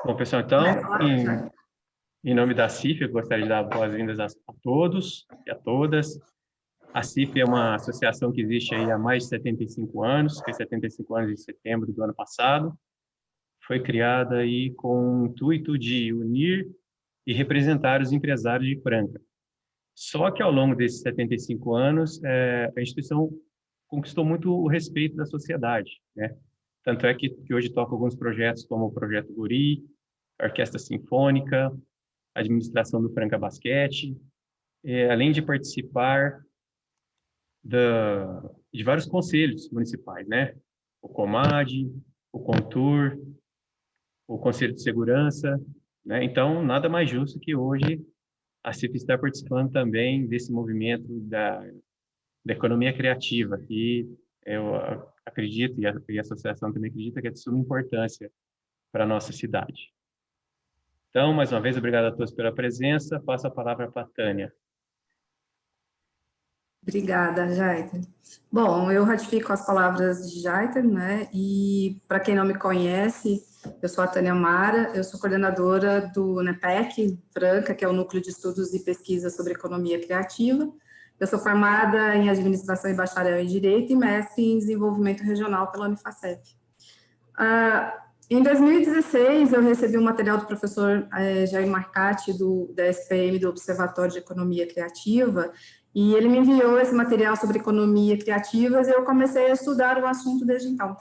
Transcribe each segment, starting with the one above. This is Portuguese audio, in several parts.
Bom, pessoal, então, em nome da CIF, eu gostaria de dar boas-vindas a todos e a todas. A CIF é uma associação que existe aí há mais de 75 anos, fez 75 anos em setembro do ano passado. Foi criada aí com o intuito de unir e representar os empresários de Franca. Só que ao longo desses 75 anos, a instituição conquistou muito o respeito da sociedade, né? Tanto é que hoje toca alguns projetos como o Projeto Guri, a Orquestra Sinfônica, a administração do Franca Basquete, além de participar de vários conselhos municipais, né? O COMAD, o CONTUR, o Conselho de Segurança, né? Então, nada mais justo que hoje a CIF está participando também desse movimento da economia criativa, que eu acredito, e a associação também acredita, que é de suma importância para a nossa cidade. Então, mais uma vez, obrigado a todos pela presença. Passo a palavra para a Tânia. Obrigada, Jaiter. Bom, eu ratifico as palavras de Jaiter, né? E para quem não me conhece, eu sou a Tânia Mara, eu sou coordenadora do NEPEC Franca, que é o Núcleo de Estudos e Pesquisa sobre Economia Criativa. Eu sou formada em Administração e Bacharel em Direito e mestre em Desenvolvimento Regional pela Unifacep. Em 2016, eu recebi um material do professor Jair Marcati, da SPM, do Observatório de Economia Criativa, e ele me enviou esse material sobre economia criativa e eu comecei a estudar o assunto desde então.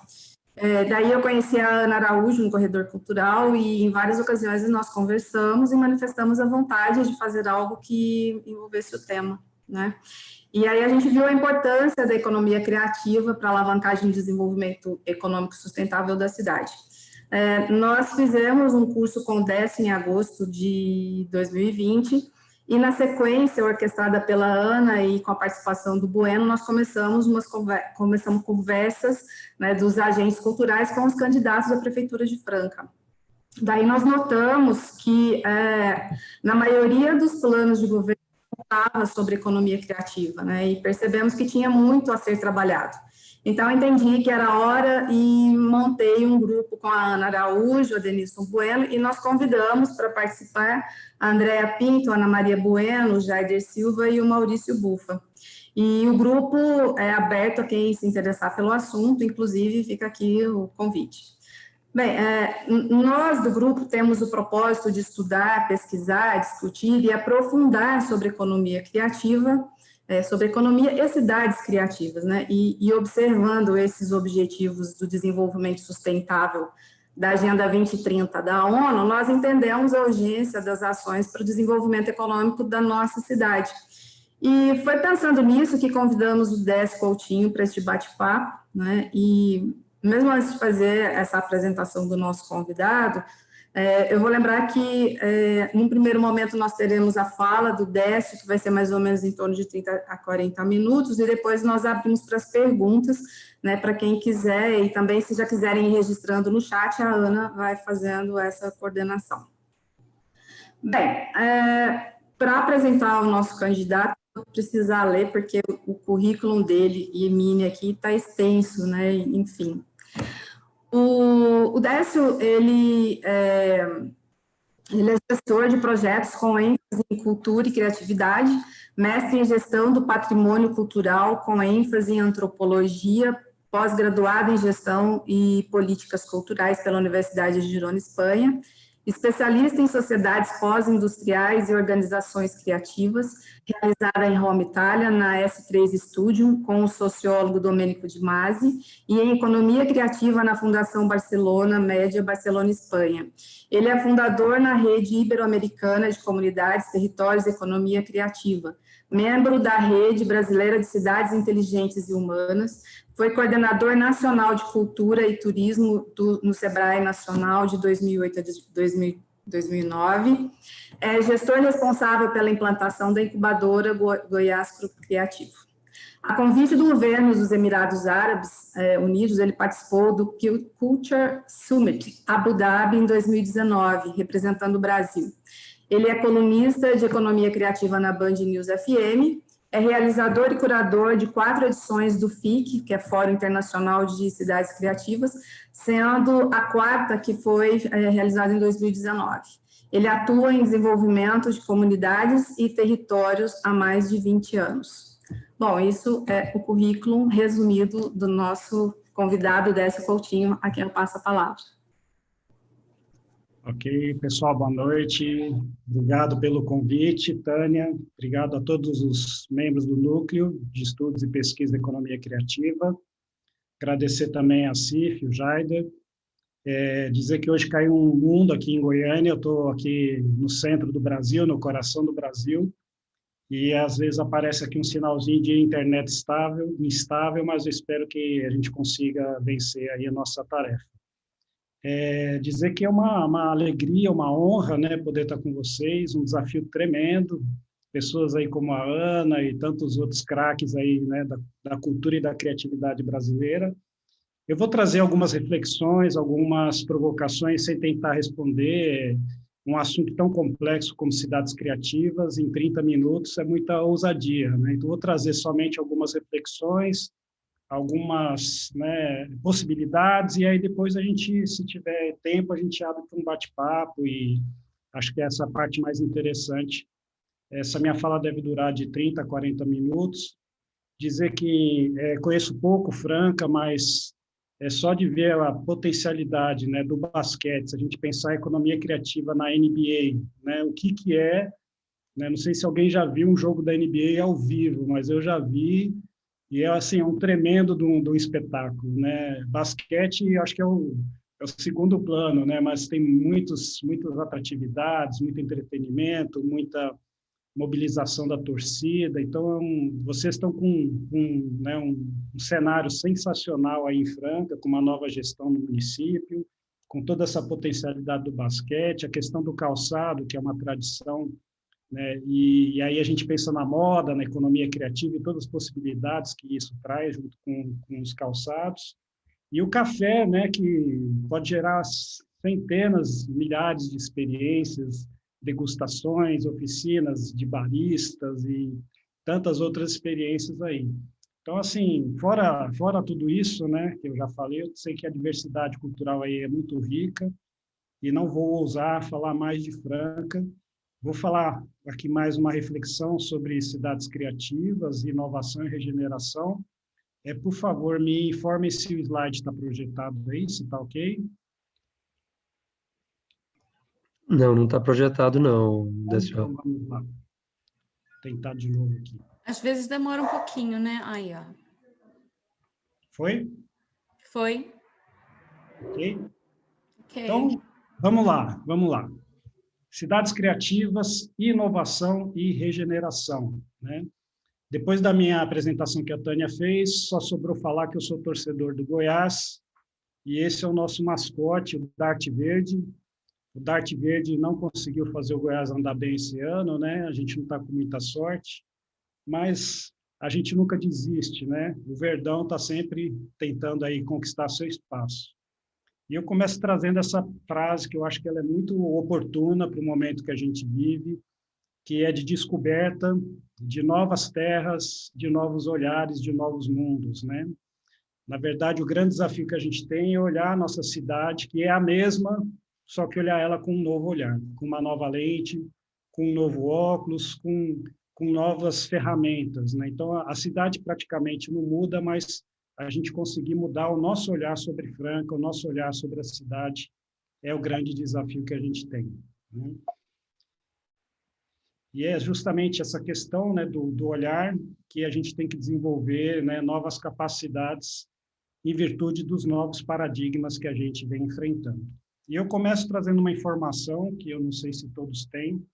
Daí eu conheci a Ana Araújo no Corredor Cultural e em várias ocasiões nós conversamos e manifestamos a vontade de fazer algo que envolvesse o tema, né? E aí a gente viu a importância da economia criativa para a alavancagem e desenvolvimento econômico sustentável da cidade. Nós fizemos um curso com o DES em agosto de 2020 e, na sequência, orquestrada pela Ana e com a participação do Bueno, nós começamos conversas, né, dos agentes culturais com os candidatos à Prefeitura de Franca. Daí nós notamos que, na maioria dos planos de governo, falava sobre economia criativa, né, e percebemos que tinha muito a ser trabalhado. Então, eu entendi que era hora e montei um grupo com a Ana Araújo, a Denilson Bueno, e nós convidamos para participar a Andréa Pinto, a Ana Maria Bueno, o Jaider Silva e o Maurício Bufa. E o grupo é aberto a quem se interessar pelo assunto, inclusive fica aqui o convite. Bem, nós do grupo temos o propósito de estudar, pesquisar, discutir e aprofundar sobre economia criativa, sobre economia e cidades criativas, né? E observando esses objetivos do desenvolvimento sustentável da Agenda 2030 da ONU, nós entendemos a urgência das ações para o desenvolvimento econômico da nossa cidade. E foi pensando nisso que convidamos o Décio Coutinho para este bate-papo, né? E mesmo antes de fazer essa apresentação do nosso convidado, eu vou lembrar que, num primeiro momento, nós teremos a fala do Décio, que vai ser mais ou menos em torno de 30 a 40 minutos, e depois nós abrimos para as perguntas, né, para quem quiser, e também, se já quiserem ir registrando no chat, a Ana vai fazendo essa coordenação. Bem, para apresentar o nosso candidato, eu vou precisar ler, porque o currículo dele e mini aqui está extenso, né, enfim. O Décio, ele é gestor de projetos com ênfase em cultura e criatividade, mestre em gestão do patrimônio cultural com ênfase em antropologia, pós-graduado em gestão e políticas culturais pela Universidade de Girona, Espanha, especialista em sociedades pós-industriais e organizações criativas, realizada em Roma, Itália, na S3 Studium, com o sociólogo Domenico Di Masi, e em economia criativa na Fundação Barcelona Média, Barcelona, Espanha. Ele é fundador na Rede Ibero-Americana de Comunidades, Territórios e Economia Criativa, membro da Rede Brasileira de Cidades Inteligentes e Humanas, foi coordenador nacional de cultura e turismo no Sebrae Nacional de 2008 a 2009, é gestor responsável pela implantação da incubadora Goiás Criativo. A convite do governo dos Emirados Árabes Unidos, ele participou do Culture Summit Abu Dhabi em 2019, representando o Brasil. Ele é colunista de economia criativa na Band News FM é realizador e curador de 4 edições do FIC, que é Fórum Internacional de Cidades Criativas, sendo a 4ª que foi realizada em 2019. Ele atua em desenvolvimento de comunidades e territórios há mais de 20 anos. Bom, isso é o currículo resumido do nosso convidado, Décio Coutinho, a quem eu passo a palavra. Ok, pessoal, boa noite. Obrigado pelo convite, Tânia. Obrigado a todos os membros do Núcleo de Estudos e Pesquisa da Economia Criativa. Agradecer também a CIF, o Jaider. Dizer que hoje caiu um mundo aqui em Goiânia. Eu estou aqui no centro do Brasil, no coração do Brasil, e às vezes aparece aqui um sinalzinho de internet instável, mas eu espero que a gente consiga vencer aí a nossa tarefa. Dizer que é uma alegria, uma honra, né, poder estar com vocês, um desafio tremendo, pessoas aí como a Ana e tantos outros craques aí, né, da cultura e da criatividade brasileira. Eu vou trazer algumas reflexões, algumas provocações, sem tentar responder um assunto tão complexo como cidades criativas em 30 minutos, é muita ousadia, né? Então, vou trazer somente algumas reflexões, algumas, né, possibilidades, e aí depois a gente, se tiver tempo, a gente abre para um bate-papo, e acho que essa é a parte mais interessante. Essa minha fala deve durar de 30 a 40 minutos. Dizer que conheço pouco Franca, mas só de ver a potencialidade, né, do basquete, se a gente pensar a economia criativa na NBA, né, o que é, né, não sei se alguém já viu um jogo da NBA ao vivo, mas eu já vi, e é assim, um tremendo de um espetáculo, né? Basquete, acho que é o segundo plano, né? Mas tem muitas atratividades, muito entretenimento, muita mobilização da torcida. Então, vocês estão com né, um cenário sensacional aí em Franca, com uma nova gestão no município, com toda essa potencialidade do basquete, a questão do calçado, que é uma tradição, né? E aí a gente pensa na moda, na economia criativa e todas as possibilidades que isso traz junto com os calçados. E o café, né, que pode gerar centenas, milhares de experiências, degustações, oficinas de baristas e tantas outras experiências aí. Então, assim, fora tudo isso, né, que eu já falei, eu sei que a diversidade cultural aí é muito rica e não vou ousar falar mais de Franca. Vou falar aqui mais uma reflexão sobre cidades criativas, inovação e regeneração. Por favor, me informe se o slide está projetado aí, se está ok. Não está projetado, não, Então, vamos lá. Vou tentar de novo aqui. Às vezes demora um pouquinho, né? Aí, ó. Foi? Foi. Ok? Ok. Então, vamos lá. Cidades criativas, inovação e regeneração, né? Depois da minha apresentação que a Tânia fez, só sobrou falar que eu sou torcedor do Goiás, e esse é o nosso mascote, o Dart Verde. O Dart Verde não conseguiu fazer o Goiás andar bem esse ano, né? A gente não está com muita sorte, mas a gente nunca desiste, né? O Verdão está sempre tentando aí conquistar seu espaço. E eu começo trazendo essa frase que eu acho que ela é muito oportuna para o momento que a gente vive, que é de descoberta de novas terras, de novos olhares, de novos mundos, né? Na verdade, o grande desafio que a gente tem é olhar a nossa cidade, que é a mesma, só que olhar ela com um novo olhar, com uma nova lente, com um novo óculos, com novas ferramentas, né? Então, a cidade praticamente não muda, mas a gente conseguir mudar o nosso olhar sobre Franca, o nosso olhar sobre a cidade, é o grande desafio que a gente tem, né? E é justamente essa questão, né, do olhar que a gente tem que desenvolver, né, novas capacidades em virtude dos novos paradigmas que a gente vem enfrentando. E eu começo trazendo uma informação que eu não sei se todos têm,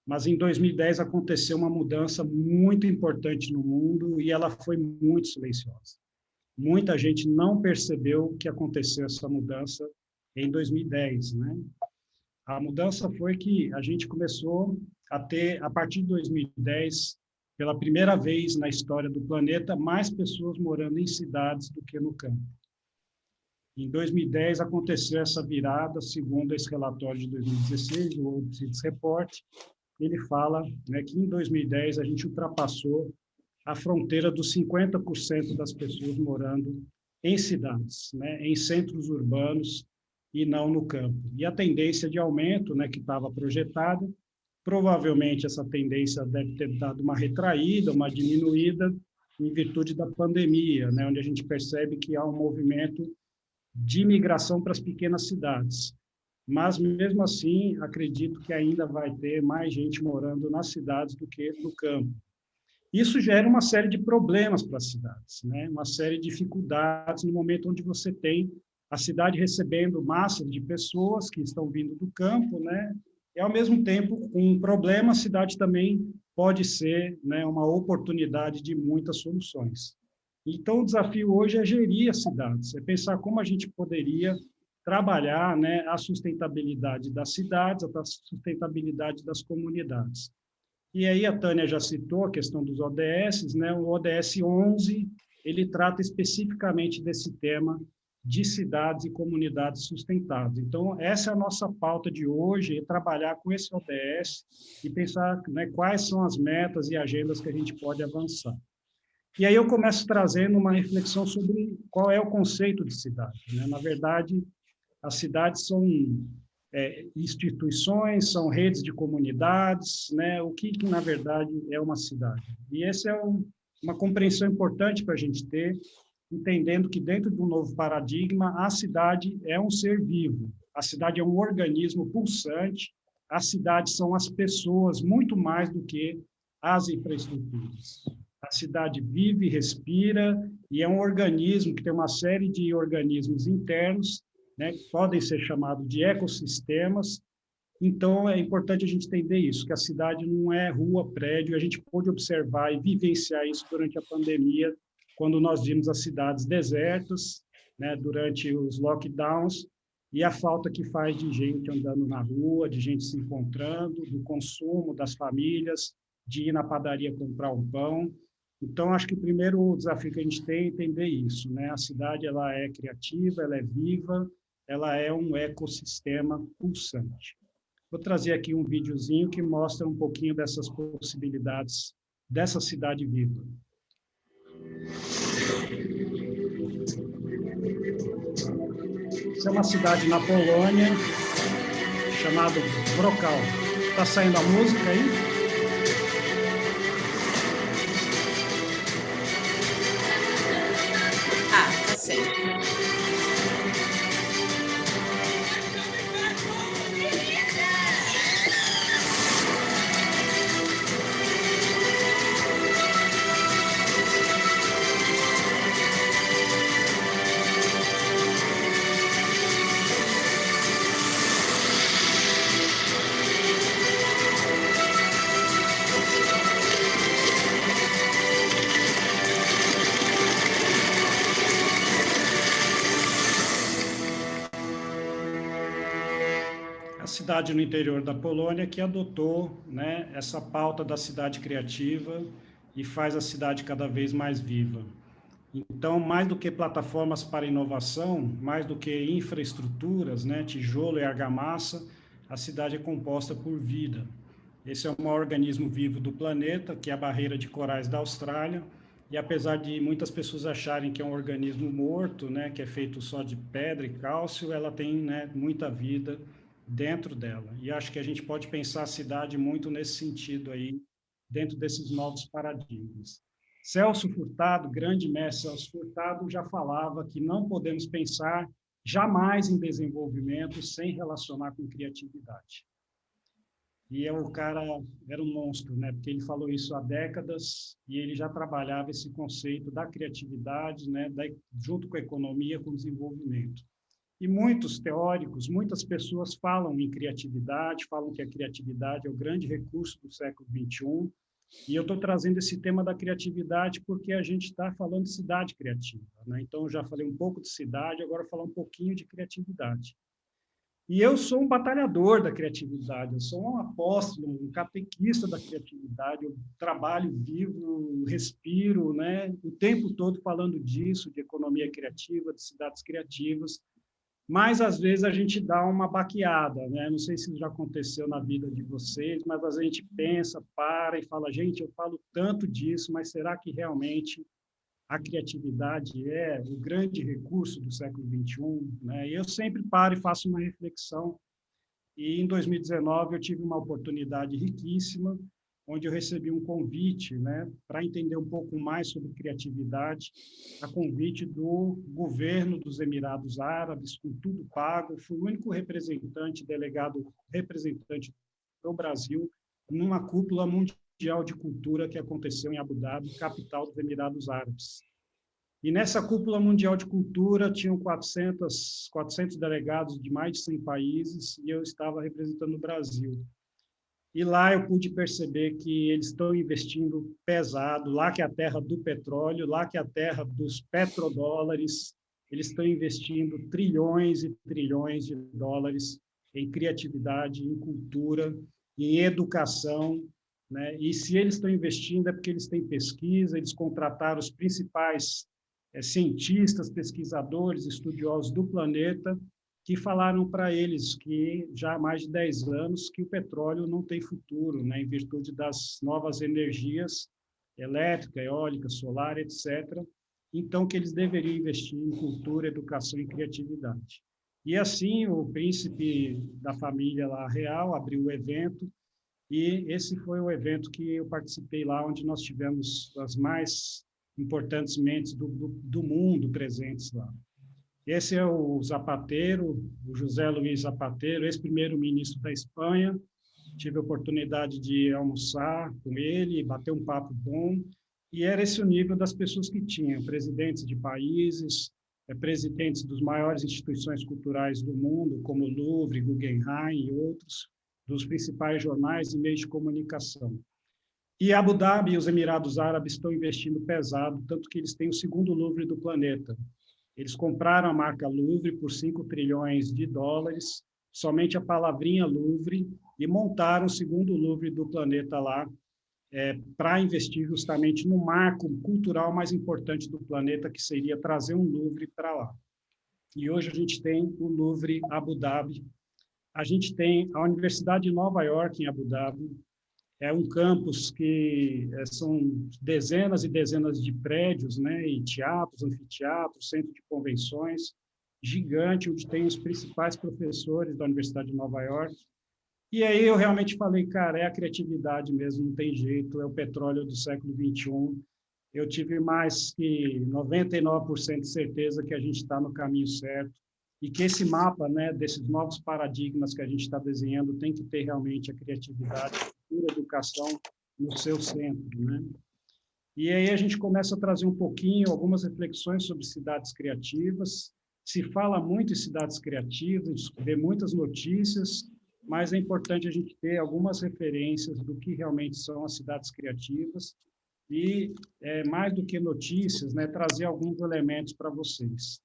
mas em 2010 aconteceu uma mudança muito importante no mundo e ela foi muito silenciosa. Muita gente não percebeu que aconteceu essa mudança em 2010, né? A mudança foi que a gente começou a ter, a partir de 2010, pela primeira vez na história do planeta, mais pessoas morando em cidades do que no campo. Em 2010 aconteceu essa virada, segundo esse relatório de 2016, o World Cities Report. Ele fala, né, que em 2010 a gente ultrapassou a fronteira dos 50% das pessoas morando em cidades, né, em centros urbanos e não no campo. E a tendência de aumento, né, que estava projetada, provavelmente essa tendência deve ter dado uma retraída, uma diminuída em virtude da pandemia, né, onde a gente percebe que há um movimento de migração para as pequenas cidades. Mas, mesmo assim, acredito que ainda vai ter mais gente morando nas cidades do que no campo. Isso gera uma série de problemas para as cidades, né? Uma série de dificuldades no momento onde você tem a cidade recebendo massas de pessoas que estão vindo do campo, né? E, ao mesmo tempo, com um problema, a cidade também pode ser, né, uma oportunidade de muitas soluções. Então, o desafio hoje é gerir as cidades, é pensar como a gente poderia trabalhar, né, a sustentabilidade das cidades, a sustentabilidade das comunidades. E aí a Tânia já citou a questão dos ODS, né? O ODS 11, ele trata especificamente desse tema de cidades e comunidades sustentáveis. Então, essa é a nossa pauta de hoje, é trabalhar com esse ODS e pensar, né, quais são as metas e agendas que a gente pode avançar. E aí eu começo trazendo uma reflexão sobre qual é o conceito de cidade, né? Na verdade, as cidades são instituições, são redes de comunidades, né? O que na verdade, é uma cidade. E essa é uma compreensão importante para a gente ter, entendendo que dentro de um novo paradigma, a cidade é um ser vivo, a cidade é um organismo pulsante, as cidades são as pessoas, muito mais do que as infraestruturas. A cidade vive, respira, e é um organismo que tem uma série de organismos internos, né, que podem ser chamados de ecossistemas. Então, é importante a gente entender isso, que a cidade não é rua, prédio, a gente pôde observar e vivenciar isso durante a pandemia, quando nós vimos as cidades desertas, né, durante os lockdowns, e a falta que faz de gente andando na rua, de gente se encontrando, do consumo das famílias, de ir na padaria comprar um pão. Então, acho que o primeiro desafio que a gente tem é entender isso, né? A cidade, ela é criativa, ela é viva, ela é um ecossistema pulsante. Vou trazer aqui um videozinho que mostra um pouquinho dessas possibilidades dessa cidade viva. Essa é uma cidade na Polônia, chamada Wrocław. Está saindo a música aí? Tá certo. Cidade no interior da Polônia que adotou, né, essa pauta da cidade criativa e faz a cidade cada vez mais viva. Então, mais do que plataformas para inovação, mais do que infraestruturas, né, tijolo e argamassa, a cidade é composta por vida. Esse é o maior organismo vivo do planeta, que é a barreira de corais da Austrália, e apesar de muitas pessoas acharem que é um organismo morto, né, que é feito só de pedra e cálcio, ela tem, né, muita vida dentro dela. E acho que a gente pode pensar a cidade muito nesse sentido aí, dentro desses novos paradigmas. Celso Furtado, grande mestre Celso Furtado, já falava que não podemos pensar jamais em desenvolvimento sem relacionar com criatividade. E o cara era um monstro, né? Porque ele falou isso há décadas e ele já trabalhava esse conceito da criatividade, né? Junto com a economia, com o desenvolvimento. E muitos teóricos, muitas pessoas falam em criatividade, falam que a criatividade é o grande recurso do século XXI, e eu estou trazendo esse tema da criatividade porque a gente está falando de cidade criativa, né? Então, eu já falei um pouco de cidade, agora vou falar um pouquinho de criatividade. E eu sou um batalhador da criatividade, eu sou um apóstolo, um catequista da criatividade, eu trabalho, vivo, respiro, né? O tempo todo falando disso, de economia criativa, de cidades criativas. mas às vezes a gente dá uma baqueada, né? Não sei se já aconteceu na vida de vocês, mas às vezes a gente pensa, para e fala, gente, eu falo tanto disso, mas será que realmente a criatividade é o grande recurso do século XXI? Né? E eu sempre paro e faço uma reflexão. E em 2019 eu tive uma oportunidade riquíssima, onde eu recebi um convite, né, para entender um pouco mais sobre criatividade, a convite do governo dos Emirados Árabes, com tudo pago. Fui o único delegado representante do Brasil, numa cúpula mundial de cultura que aconteceu em Abu Dhabi, capital dos Emirados Árabes. E nessa cúpula mundial de cultura tinham 400 delegados de mais de 100 países e eu estava representando o Brasil. E lá eu pude perceber que eles estão investindo pesado, lá que é a terra do petróleo, lá que é a terra dos petrodólares, eles estão investindo trilhões e trilhões de dólares em criatividade, em cultura, em educação, né? E se eles estão investindo é porque eles têm pesquisa, eles contrataram os principais cientistas, pesquisadores, estudiosos do planeta, que falaram para eles que já há mais de 10 anos que o petróleo não tem futuro, né, em virtude das novas energias elétrica, eólica, solar, etc. Então, que eles deveriam investir em cultura, educação e criatividade. E assim, o príncipe da família lá real abriu o evento, e esse foi o evento que eu participei lá, onde nós tivemos as mais importantes mentes do mundo presentes lá. Esse é o Zapatero, o José Luiz Zapatero, ex-primeiro-ministro da Espanha. Tive a oportunidade de almoçar com ele, bater um papo bom, e era esse o nível das pessoas que tinham, presidentes de países, presidentes das maiores instituições culturais do mundo, como o Louvre, Guggenheim e outros, dos principais jornais e meios de comunicação. E Abu Dhabi e os Emirados Árabes estão investindo pesado, tanto que eles têm o segundo Louvre do planeta. Eles compraram a marca Louvre por 5 trilhões de dólares, somente a palavrinha Louvre, e montaram o segundo Louvre do planeta lá, para investir justamente no marco cultural mais importante do planeta, que seria trazer um Louvre para lá. E hoje a gente tem o Louvre Abu Dhabi. A gente tem a Universidade de Nova York, em Abu Dhabi. É um campus que são dezenas e dezenas de prédios, né, e teatros, anfiteatros, centro de convenções, gigante, onde tem os principais professores da Universidade de Nova York. E aí eu realmente falei, cara, é a criatividade mesmo, não tem jeito, é o petróleo do século XXI. Eu tive mais que 99% de certeza que a gente está no caminho certo e que esse mapa, né, desses novos paradigmas que a gente está desenhando tem que ter realmente a criatividade, a educação no seu centro, né? E aí a gente começa a trazer um pouquinho, algumas reflexões sobre cidades criativas. Se fala muito em cidades criativas, vê muitas notícias, mas é importante a gente ter algumas referências do que realmente são as cidades criativas e, mais do que notícias, né, trazer alguns elementos para vocês.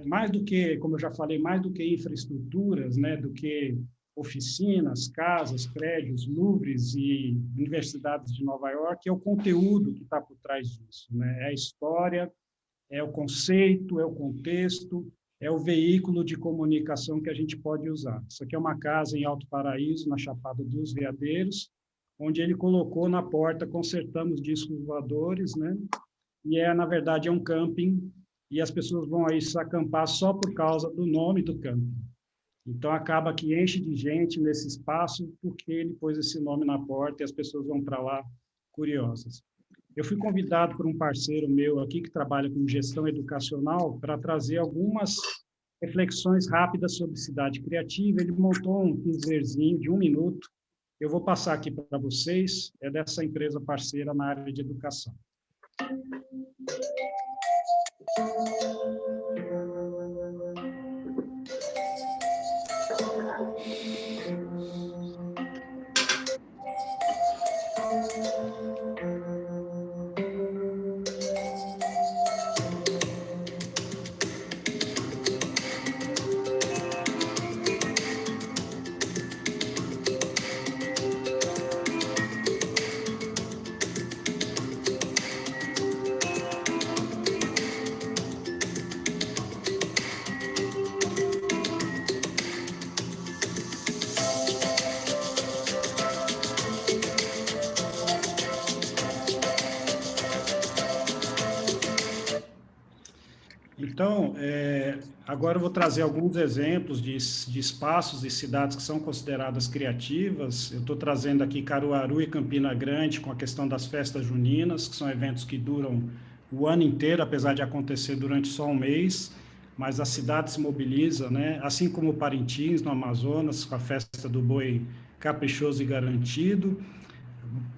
Mais do que, como eu já falei, mais do que infraestruturas, né, do que oficinas, casas, prédios, louvres e universidades de Nova York, é o conteúdo que está por trás disso, né? É a história, é o conceito, é o contexto, é o veículo de comunicação que a gente pode usar. Isso aqui é uma casa em Alto Paraíso, na Chapada dos Veadeiros, onde ele colocou na porta, consertamos discos voadores, né? E na verdade, é um camping, e as pessoas vão aí se acampar só por causa do nome do camping. Então, acaba que enche de gente nesse espaço, porque ele pôs esse nome na porta e as pessoas vão para lá curiosas. Eu fui convidado por um parceiro meu aqui, que trabalha com gestão educacional, para trazer algumas reflexões rápidas sobre cidade criativa. Ele montou um teaserzinho de 1 minuto. Eu vou passar aqui para vocês, é dessa empresa parceira na área de educação. Então, agora eu vou trazer alguns exemplos de espaços e cidades que são consideradas criativas. Eu estou trazendo aqui Caruaru e Campina Grande com a questão das festas juninas, que são eventos que duram o ano inteiro, apesar de acontecer durante só um mês, mas a cidade se mobiliza, né? Assim como Parintins, no Amazonas, com a festa do boi caprichoso e garantido.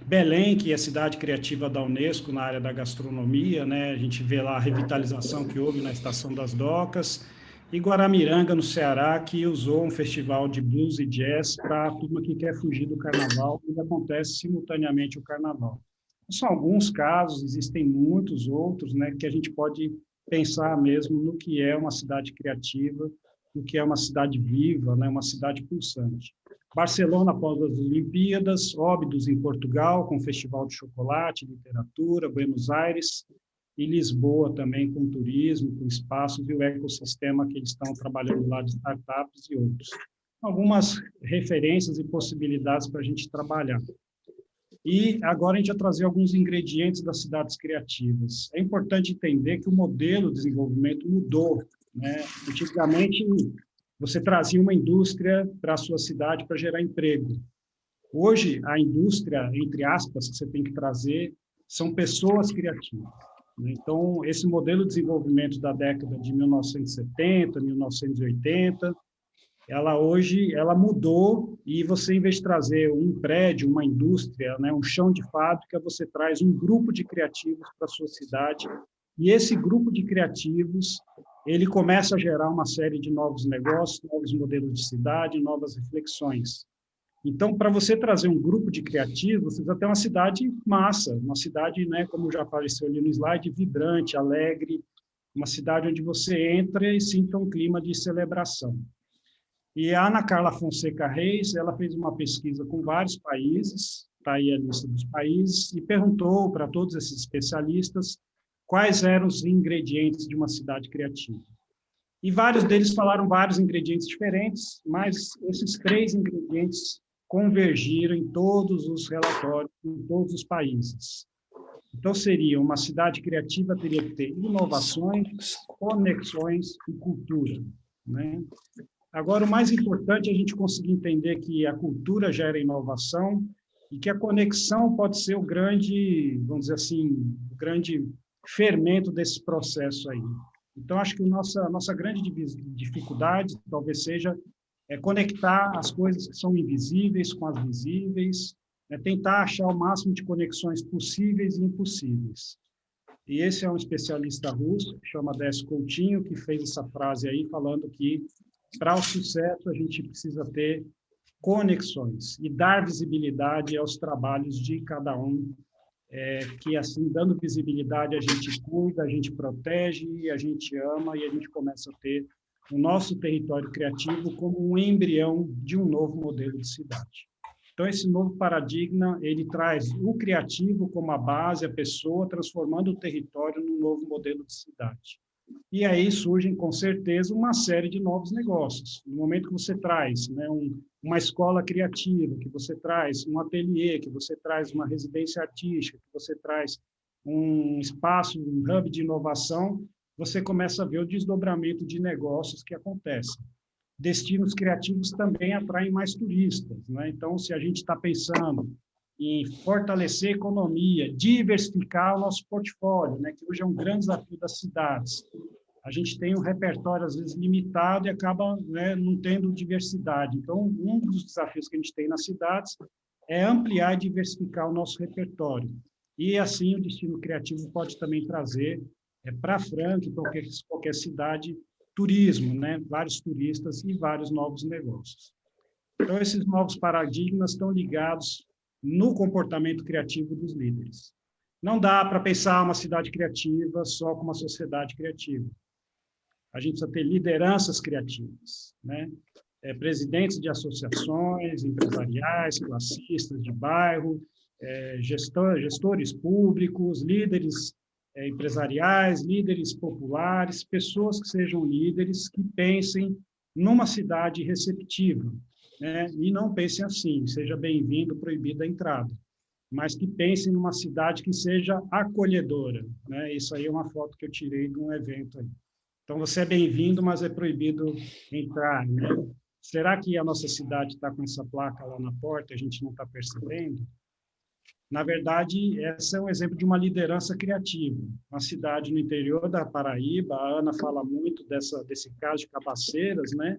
Belém, que é a cidade criativa da Unesco na área da gastronomia, né? A gente vê lá a revitalização que houve na Estação das Docas, e Guaramiranga, no Ceará, que usou um festival de blues e jazz para a turma que quer fugir do carnaval, e acontece simultaneamente o carnaval. São alguns casos, existem muitos outros, né, que a gente pode pensar mesmo no que é uma cidade criativa, no que é uma cidade viva, né, uma cidade pulsante. Barcelona após as Olimpíadas, Óbidos em Portugal, com Festival de Chocolate, Literatura, Buenos Aires, e Lisboa também com turismo, com espaços e o ecossistema que eles estão trabalhando lá de startups e outros. Algumas referências e possibilidades para a gente trabalhar. E agora a gente vai trazer alguns ingredientes das cidades criativas. É importante entender que o modelo de desenvolvimento mudou, né? Antigamente, você trazia uma indústria para a sua cidade para gerar emprego. Hoje, a indústria, entre aspas, que você tem que trazer, são pessoas criativas. Então, esse modelo de desenvolvimento da década de 1970, 1980, ela mudou e você, em vez de trazer um prédio, uma indústria, né, um chão de fábrica, você traz um grupo de criativos para a sua cidade. E esse grupo de criativos ele começa a gerar uma série de novos negócios, novos modelos de cidade, novas reflexões. Então, para você trazer um grupo de criativos, você precisa ter uma cidade massa, uma cidade, né, como já apareceu ali no slide, vibrante, alegre, uma cidade onde você entra e sinta um clima de celebração. E a Ana Carla Fonseca Reis, ela fez uma pesquisa com vários países, está aí a lista dos países, e perguntou para todos esses especialistas quais eram os ingredientes de uma cidade criativa. E vários deles falaram vários ingredientes diferentes, mas esses 3 ingredientes convergiram em todos os relatórios, em todos os países. Então, seria uma cidade criativa, teria que ter inovações, conexões e cultura, né? Agora, o mais importante é a gente conseguir entender que a cultura gera inovação e que a conexão pode ser o grande, vamos dizer assim, o grande fermento desse processo aí. Então, acho que a nossa grande dificuldade talvez seja conectar as coisas que são invisíveis com as visíveis, tentar achar o máximo de conexões possíveis e impossíveis. E esse é um especialista russo, que chama Décio Coutinho, que fez essa frase aí, falando que para o sucesso a gente precisa ter conexões e dar visibilidade aos trabalhos de cada um, que assim, dando visibilidade, a gente cuida, a gente protege, a gente ama e a gente começa a ter o nosso território criativo como um embrião de um novo modelo de cidade. Então, esse novo paradigma, ele traz o criativo como a base, a pessoa, transformando o território num novo modelo de cidade. E aí surgem, com certeza, uma série de novos negócios. No momento que você traz, né, uma escola criativa, que você traz um ateliê, que você traz uma residência artística, que você traz um espaço, um hub de inovação, você começa a ver o desdobramento de negócios que acontecem. Destinos criativos também atraem mais turistas, né? Então, se a gente está pensando em fortalecer a economia, diversificar o nosso portfólio, né, que hoje é um grande desafio das cidades. A gente tem um repertório, às vezes, limitado e acaba, né, não tendo diversidade. Então, um dos desafios que a gente tem nas cidades é ampliar e diversificar o nosso repertório. E, assim, o destino criativo pode também trazer para Franca, para qualquer cidade, turismo, né, vários turistas e vários novos negócios. Então, esses novos paradigmas estão ligados no comportamento criativo dos líderes. Não dá para pensar uma cidade criativa só com uma sociedade criativa. A gente precisa ter lideranças criativas, né? Presidentes de associações empresariais, classistas de bairro, gestores públicos, líderes empresariais, líderes populares, pessoas que sejam líderes, que pensem numa cidade receptiva, né? E não pensem assim, seja bem-vindo, proibida a entrada, mas que pensem numa cidade que seja acolhedora, né? Isso aí é uma foto que eu tirei de um evento aí. Então, você é bem-vindo, mas é proibido entrar, né? Será que a nossa cidade está com essa placa lá na porta e a gente não está percebendo? Na verdade, esse é um exemplo de uma liderança criativa. Uma cidade no interior da Paraíba, a Ana fala muito desse caso de Cabaceiras, né?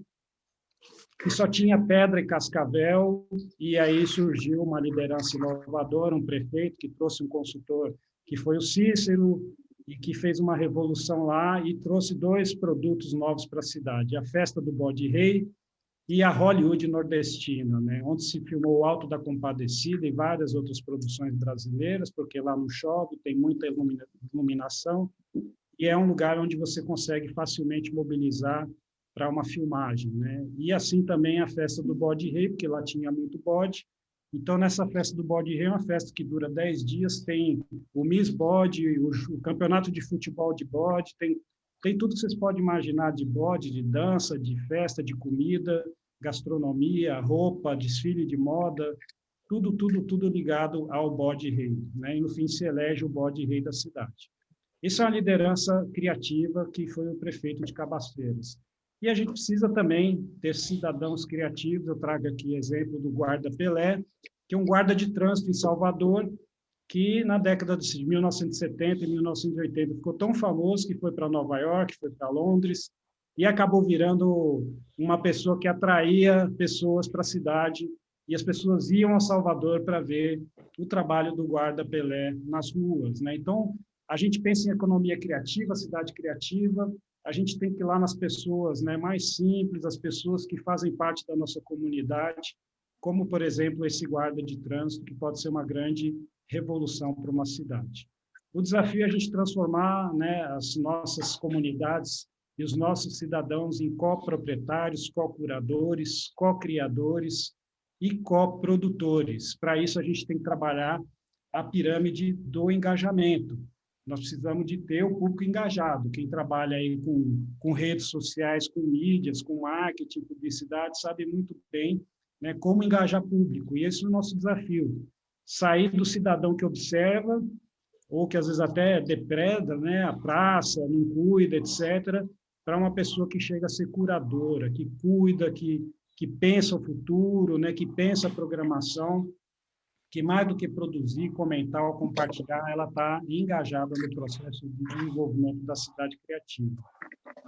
Que só tinha pedra e cascavel, e aí surgiu uma liderança inovadora, um prefeito que trouxe um consultor, que foi o Cícero, e que fez uma revolução lá e trouxe 2 produtos novos para a cidade, a Festa do Bode Rei e a Hollywood nordestina, né, onde se filmou o Alto da Compadecida e várias outras produções brasileiras, porque lá não chove, tem muita iluminação, e é um lugar onde você consegue facilmente mobilizar para uma filmagem, né? E assim também a Festa do Bode Rei, porque lá tinha muito bode. Então, nessa Festa do Bode Rei, é uma festa que dura 10 dias, tem o Miss Bode, o campeonato de futebol de bode, tem tudo que vocês podem imaginar de bode, de dança, de festa, de comida, gastronomia, roupa, desfile de moda, tudo ligado ao Bode Rei, né? E no fim se elege o Bode Rei da cidade. Isso é uma liderança criativa que foi o prefeito de Cabaceiras. E a gente precisa também ter cidadãos criativos. Eu trago aqui exemplo do guarda Pelé, que é um guarda de trânsito em Salvador, que na década de 1970 e 1980 ficou tão famoso que foi para Nova York, foi para Londres, e acabou virando uma pessoa que atraía pessoas para a cidade, e as pessoas iam a Salvador para ver o trabalho do guarda Pelé nas ruas, né? Então, a gente pensa em economia criativa, cidade criativa, a gente tem que ir lá nas pessoas, né, mais simples, as pessoas que fazem parte da nossa comunidade, como, por exemplo, esse guarda de trânsito, que pode ser uma grande revolução para uma cidade. O desafio é a gente transformar, né, as nossas comunidades e os nossos cidadãos em coproprietários, co-curadores, co-criadores e coprodutores. Para isso, a gente tem que trabalhar a pirâmide do engajamento. Nós precisamos de ter o público engajado. Quem trabalha aí com redes sociais, com mídias, com marketing, publicidade, sabe muito bem, né, como engajar público. E esse é o nosso desafio. Sair do cidadão que observa, ou que às vezes até depreda, né, a praça, não cuida, etc., para uma pessoa que chega a ser curadora, que cuida, que pensa o futuro, né, que pensa a programação, que mais do que produzir, comentar ou compartilhar, ela está engajada no processo de desenvolvimento da cidade criativa.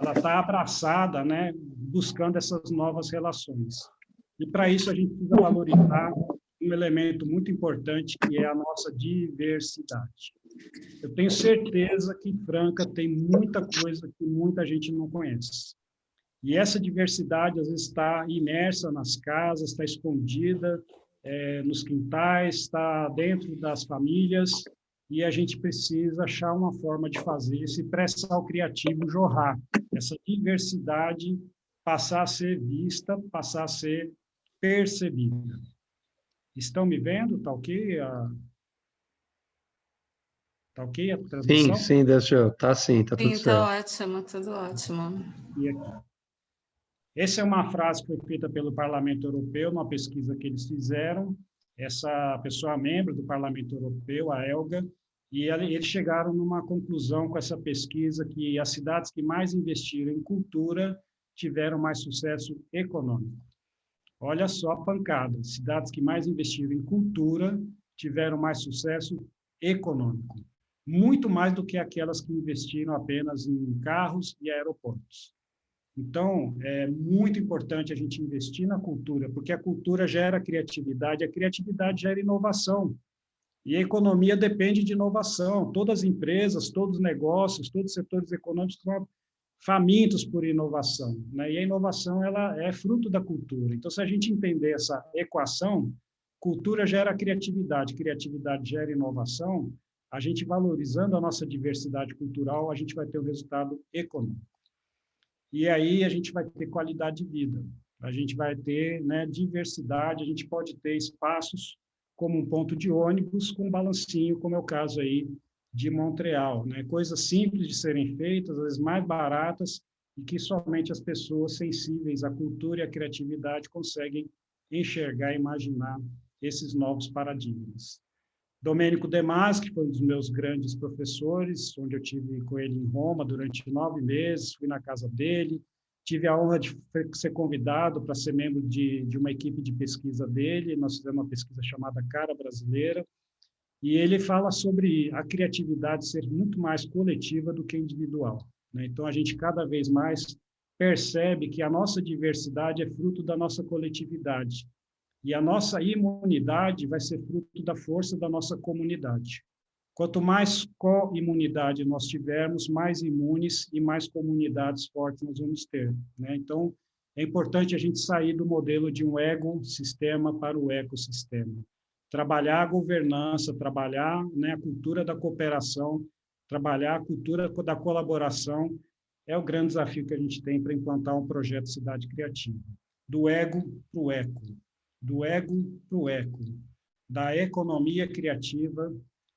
Ela está abraçada, né, buscando essas novas relações. E, para isso, a gente precisa valorizar um elemento muito importante, que é a nossa diversidade. Eu tenho certeza que Franca tem muita coisa que muita gente não conhece. E essa diversidade, às vezes, está imersa nas casas, está escondida, nos quintais, está dentro das famílias, e a gente precisa achar uma forma de fazer esse pré-sal criativo jorrar, essa diversidade passar a ser vista, passar a ser percebida. Estão me vendo? Está ok? Tá ok a transmissão? Sim, deixa tá sim, tá tudo Sim, certo. tudo ótimo. E aqui. Essa é uma frase que foi feita pelo Parlamento Europeu, numa pesquisa que eles fizeram. Essa pessoa membro do Parlamento Europeu, a Elga, e eles chegaram numa conclusão com essa pesquisa que as cidades que mais investiram em cultura tiveram mais sucesso econômico. Olha só a pancada, cidades que mais investiram em cultura tiveram mais sucesso econômico, muito mais do que aquelas que investiram apenas em carros e aeroportos. Então, é muito importante a gente investir na cultura, porque a cultura gera criatividade, a criatividade gera inovação. E a economia depende de inovação. Todas as empresas, todos os negócios, todos os setores econômicos estão famintos por inovação, né? E a inovação, ela é fruto da cultura. Então, se a gente entender essa equação, cultura gera criatividade gera inovação, a gente valorizando a nossa diversidade cultural, a gente vai ter um resultado econômico. E aí a gente vai ter qualidade de vida, a gente vai ter, né, diversidade, a gente pode ter espaços como um ponto de ônibus com um balancinho, como é o caso aí de Montreal, né? Coisas simples de serem feitas, às vezes mais baratas, e que somente as pessoas sensíveis à cultura e à criatividade conseguem enxergar e imaginar esses novos paradigmas. Domênico De Masi, que foi um dos meus grandes professores, onde eu tive com ele em Roma durante 9 meses, fui na casa dele, tive a honra de ser convidado para ser membro de uma equipe de pesquisa dele, nós fizemos uma pesquisa chamada Cara Brasileira, e ele fala sobre a criatividade ser muito mais coletiva do que individual, né? Então, a gente cada vez mais percebe que a nossa diversidade é fruto da nossa coletividade, e a nossa imunidade vai ser fruto da força da nossa comunidade. Quanto mais co-imunidade nós tivermos, mais imunes e mais comunidades fortes nós vamos ter, né? Então, é importante a gente sair do modelo de um ecossistema para o ecossistema. Trabalhar a governança, trabalhar, né, a cultura da cooperação, trabalhar a cultura da colaboração, é o grande desafio que a gente tem para implantar um projeto de cidade criativa. Do ego para o eco. Do ego para o eco, da economia criativa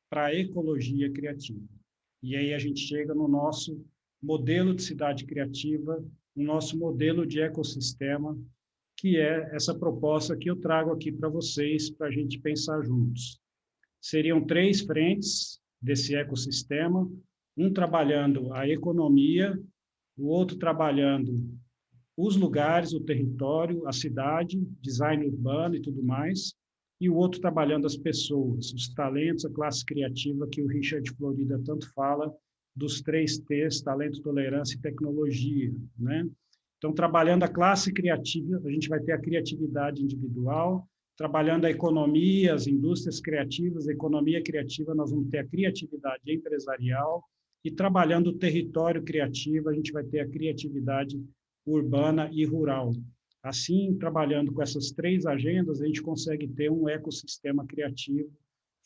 para a ecologia criativa. E aí a gente chega no nosso modelo de cidade criativa, no nosso modelo de ecossistema, que é essa proposta que eu trago aqui para vocês, para a gente pensar juntos. Seriam 3 frentes desse ecossistema, um trabalhando a economia, o outro trabalhando os lugares, o território, a cidade, design urbano e tudo mais, e o outro trabalhando as pessoas, os talentos, a classe criativa, que o Richard Florida tanto fala, dos 3 T's, talento, tolerância e tecnologia, né? Então, trabalhando a classe criativa, a gente vai ter a criatividade individual, trabalhando a economia, as indústrias criativas, a economia criativa, nós vamos ter a criatividade empresarial, e trabalhando o território criativo, a gente vai ter a criatividade urbana e rural. Assim, trabalhando com essas 3 agendas, a gente consegue ter um ecossistema criativo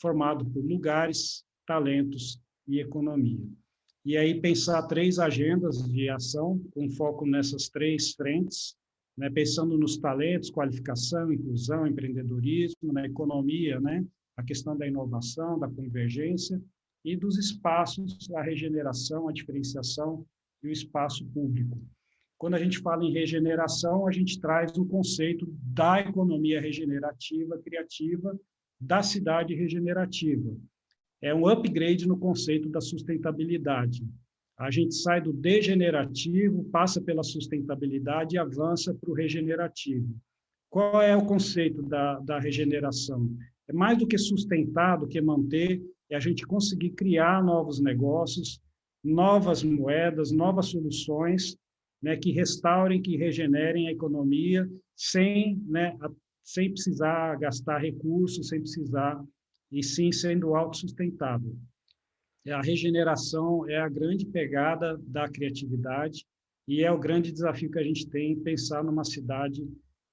formado por lugares, talentos e economia. E aí pensar 3 agendas de ação com foco nessas 3 frentes, né, pensando nos talentos, qualificação, inclusão, empreendedorismo, na economia, né, a questão da inovação, da convergência, e dos espaços, a regeneração, a diferenciação e o espaço público. Quando a gente fala em regeneração, a gente traz o conceito da economia regenerativa, criativa, da cidade regenerativa. É um upgrade no conceito da sustentabilidade. A gente sai do degenerativo, passa pela sustentabilidade e avança para o regenerativo. Qual é o conceito da regeneração? É mais do que sustentar, do que manter, é a gente conseguir criar novos negócios, novas moedas, novas soluções, né, que restaurem, que regenerem a economia sem, né, sem precisar gastar recursos, sem precisar, e sim sendo autossustentável. A regeneração é a grande pegada da criatividade e é o grande desafio que a gente tem em pensar numa cidade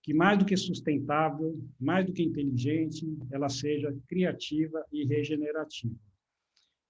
que, mais do que sustentável, mais do que inteligente, ela seja criativa e regenerativa.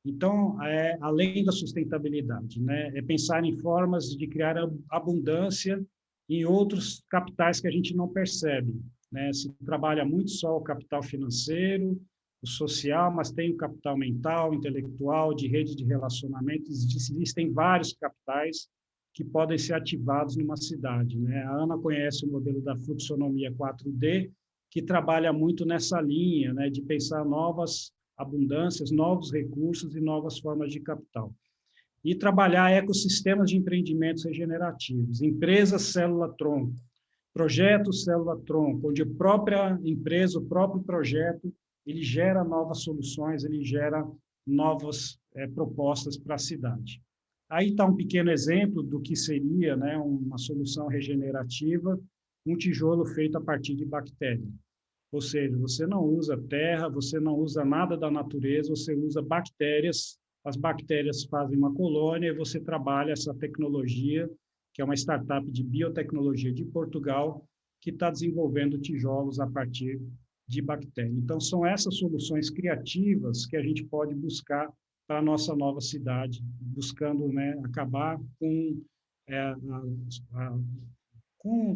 Então, além da sustentabilidade, né, é pensar em formas de criar abundância em outros capitais que a gente não percebe, né? Se trabalha muito só o capital financeiro, o social, mas tem o capital mental, intelectual, de rede de relacionamentos, existem vários capitais que podem ser ativados numa cidade, né? A Ana conhece o modelo da fluxonomia 4D, que trabalha muito nessa linha, né, de pensar novas abundâncias, novos recursos e novas formas de capital. E trabalhar ecossistemas de empreendimentos regenerativos, empresas célula-tronco, projetos célula-tronco, onde a própria empresa, o próprio projeto, ele gera novas soluções, ele gera novas propostas para a cidade. Aí está um pequeno exemplo do que seria, né, uma solução regenerativa, um tijolo feito a partir de bactéria. Ou seja, você não usa terra, você não usa nada da natureza, você usa bactérias, as bactérias fazem uma colônia e você trabalha essa tecnologia, que é uma startup de biotecnologia de Portugal, que está desenvolvendo tijolos a partir de bactéria. Então, são essas soluções criativas que a gente pode buscar para a nossa nova cidade, buscando, né, acabar com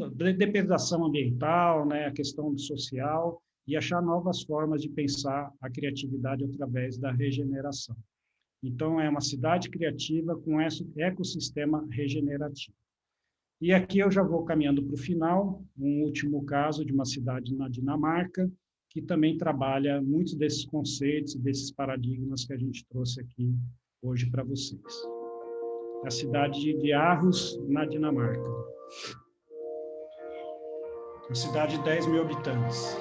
a depredação ambiental, né, a questão social, e achar novas formas de pensar a criatividade através da regeneração. Então, é uma cidade criativa com esse ecossistema regenerativo. E aqui eu já vou caminhando para o final, um último caso de uma cidade na Dinamarca, que também trabalha muitos desses conceitos, desses paradigmas que a gente trouxe aqui hoje para vocês. A cidade de Aarhus, na Dinamarca. Uma cidade de 10 mil habitantes.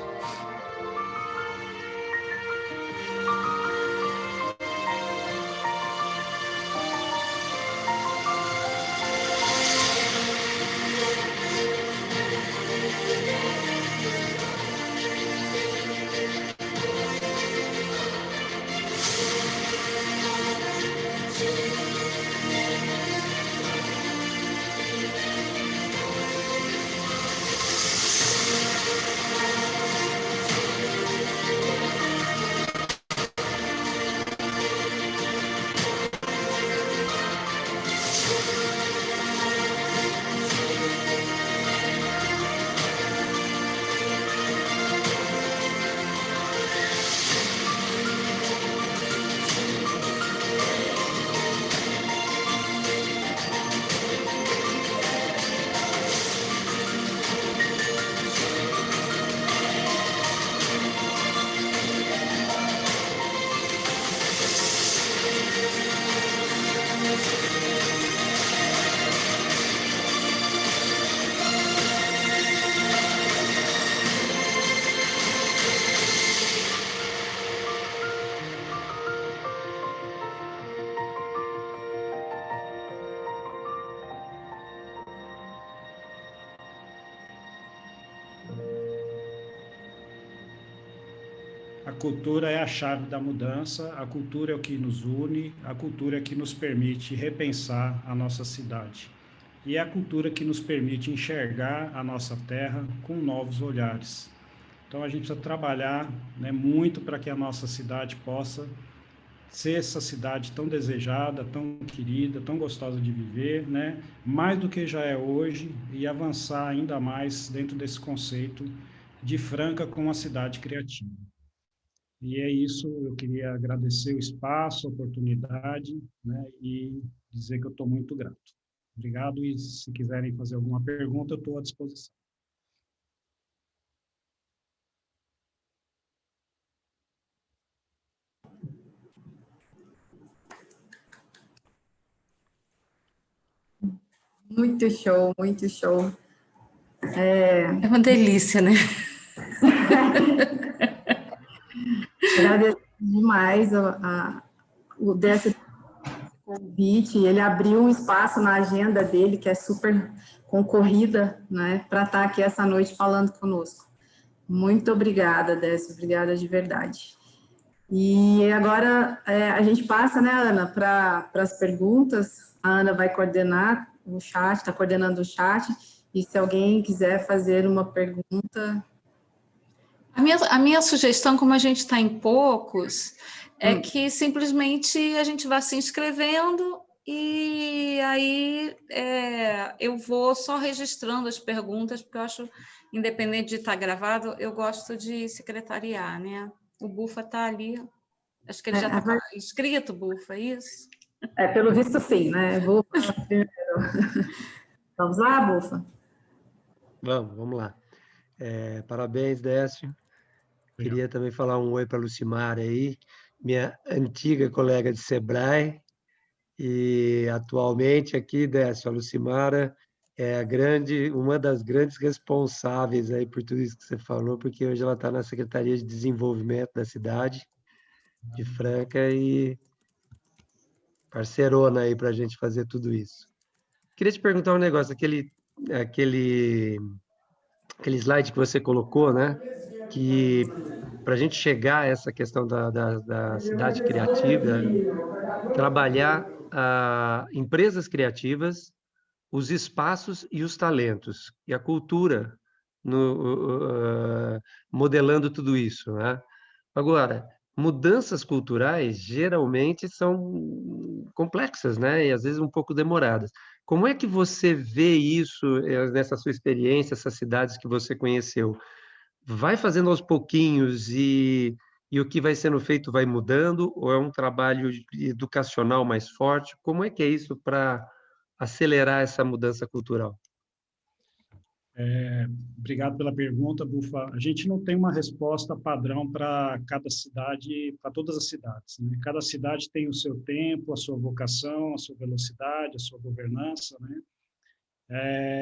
A cultura é a chave da mudança, a cultura é o que nos une, a cultura é que nos permite repensar a nossa cidade. E é a cultura que nos permite enxergar a nossa terra com novos olhares. Então, a gente precisa trabalhar, né, muito para que a nossa cidade possa ser essa cidade tão desejada, tão querida, tão gostosa de viver, né, mais do que já é hoje, e avançar ainda mais dentro desse conceito de Franca como uma cidade criativa. E é isso, eu queria agradecer o espaço, a oportunidade, né, e dizer que eu estou muito grato. Obrigado, e se quiserem fazer alguma pergunta, eu estou à disposição. Muito show, muito show. É uma delícia, né? Agradeço demais o desse convite. Ele abriu um espaço na agenda dele, que é super concorrida, né, para estar aqui essa noite falando conosco. Muito obrigada, Décio, obrigada de verdade. E agora a gente passa, né, Ana, para as perguntas. A Ana vai coordenar o chat, está coordenando o chat, e se alguém quiser fazer uma pergunta... A minha sugestão, como a gente está em poucos, é que simplesmente a gente vá se inscrevendo e aí eu vou só registrando as perguntas, porque eu acho, independente de estar gravado, eu gosto de secretariar, né? O Bufa está ali, acho que ele já está inscrito, Bufa, é isso? Pelo visto sim, né? Vou primeiro. Vamos lá, Bufa? Vamos lá. Parabéns, Décio. Queria também falar um oi para a Lucimara aí, minha antiga colega de Sebrae, e atualmente aqui, Décio, a Lucimara é uma das grandes responsáveis aí por tudo isso que você falou, porque hoje ela está na Secretaria de Desenvolvimento da cidade de Franca e parceirona aí para a gente fazer tudo isso. Queria te perguntar um negócio, aquele slide que você colocou, né? Que para a gente chegar a essa questão da cidade criativa, trabalhar empresas criativas, os espaços e os talentos, e a cultura modelando tudo isso, né? Agora, mudanças culturais geralmente são complexas, né? E às vezes um pouco demoradas. Como é que você vê isso nessa sua experiência, essas cidades que você conheceu? Vai fazendo aos pouquinhos e o que vai sendo feito vai mudando? Ou é um trabalho educacional mais forte? Como é que é isso para acelerar essa mudança cultural? Obrigado pela pergunta, Bufa. A gente não tem uma resposta padrão para cada cidade, para todas as cidades, né? Cada cidade tem o seu tempo, a sua vocação, a sua velocidade, a sua governança, né?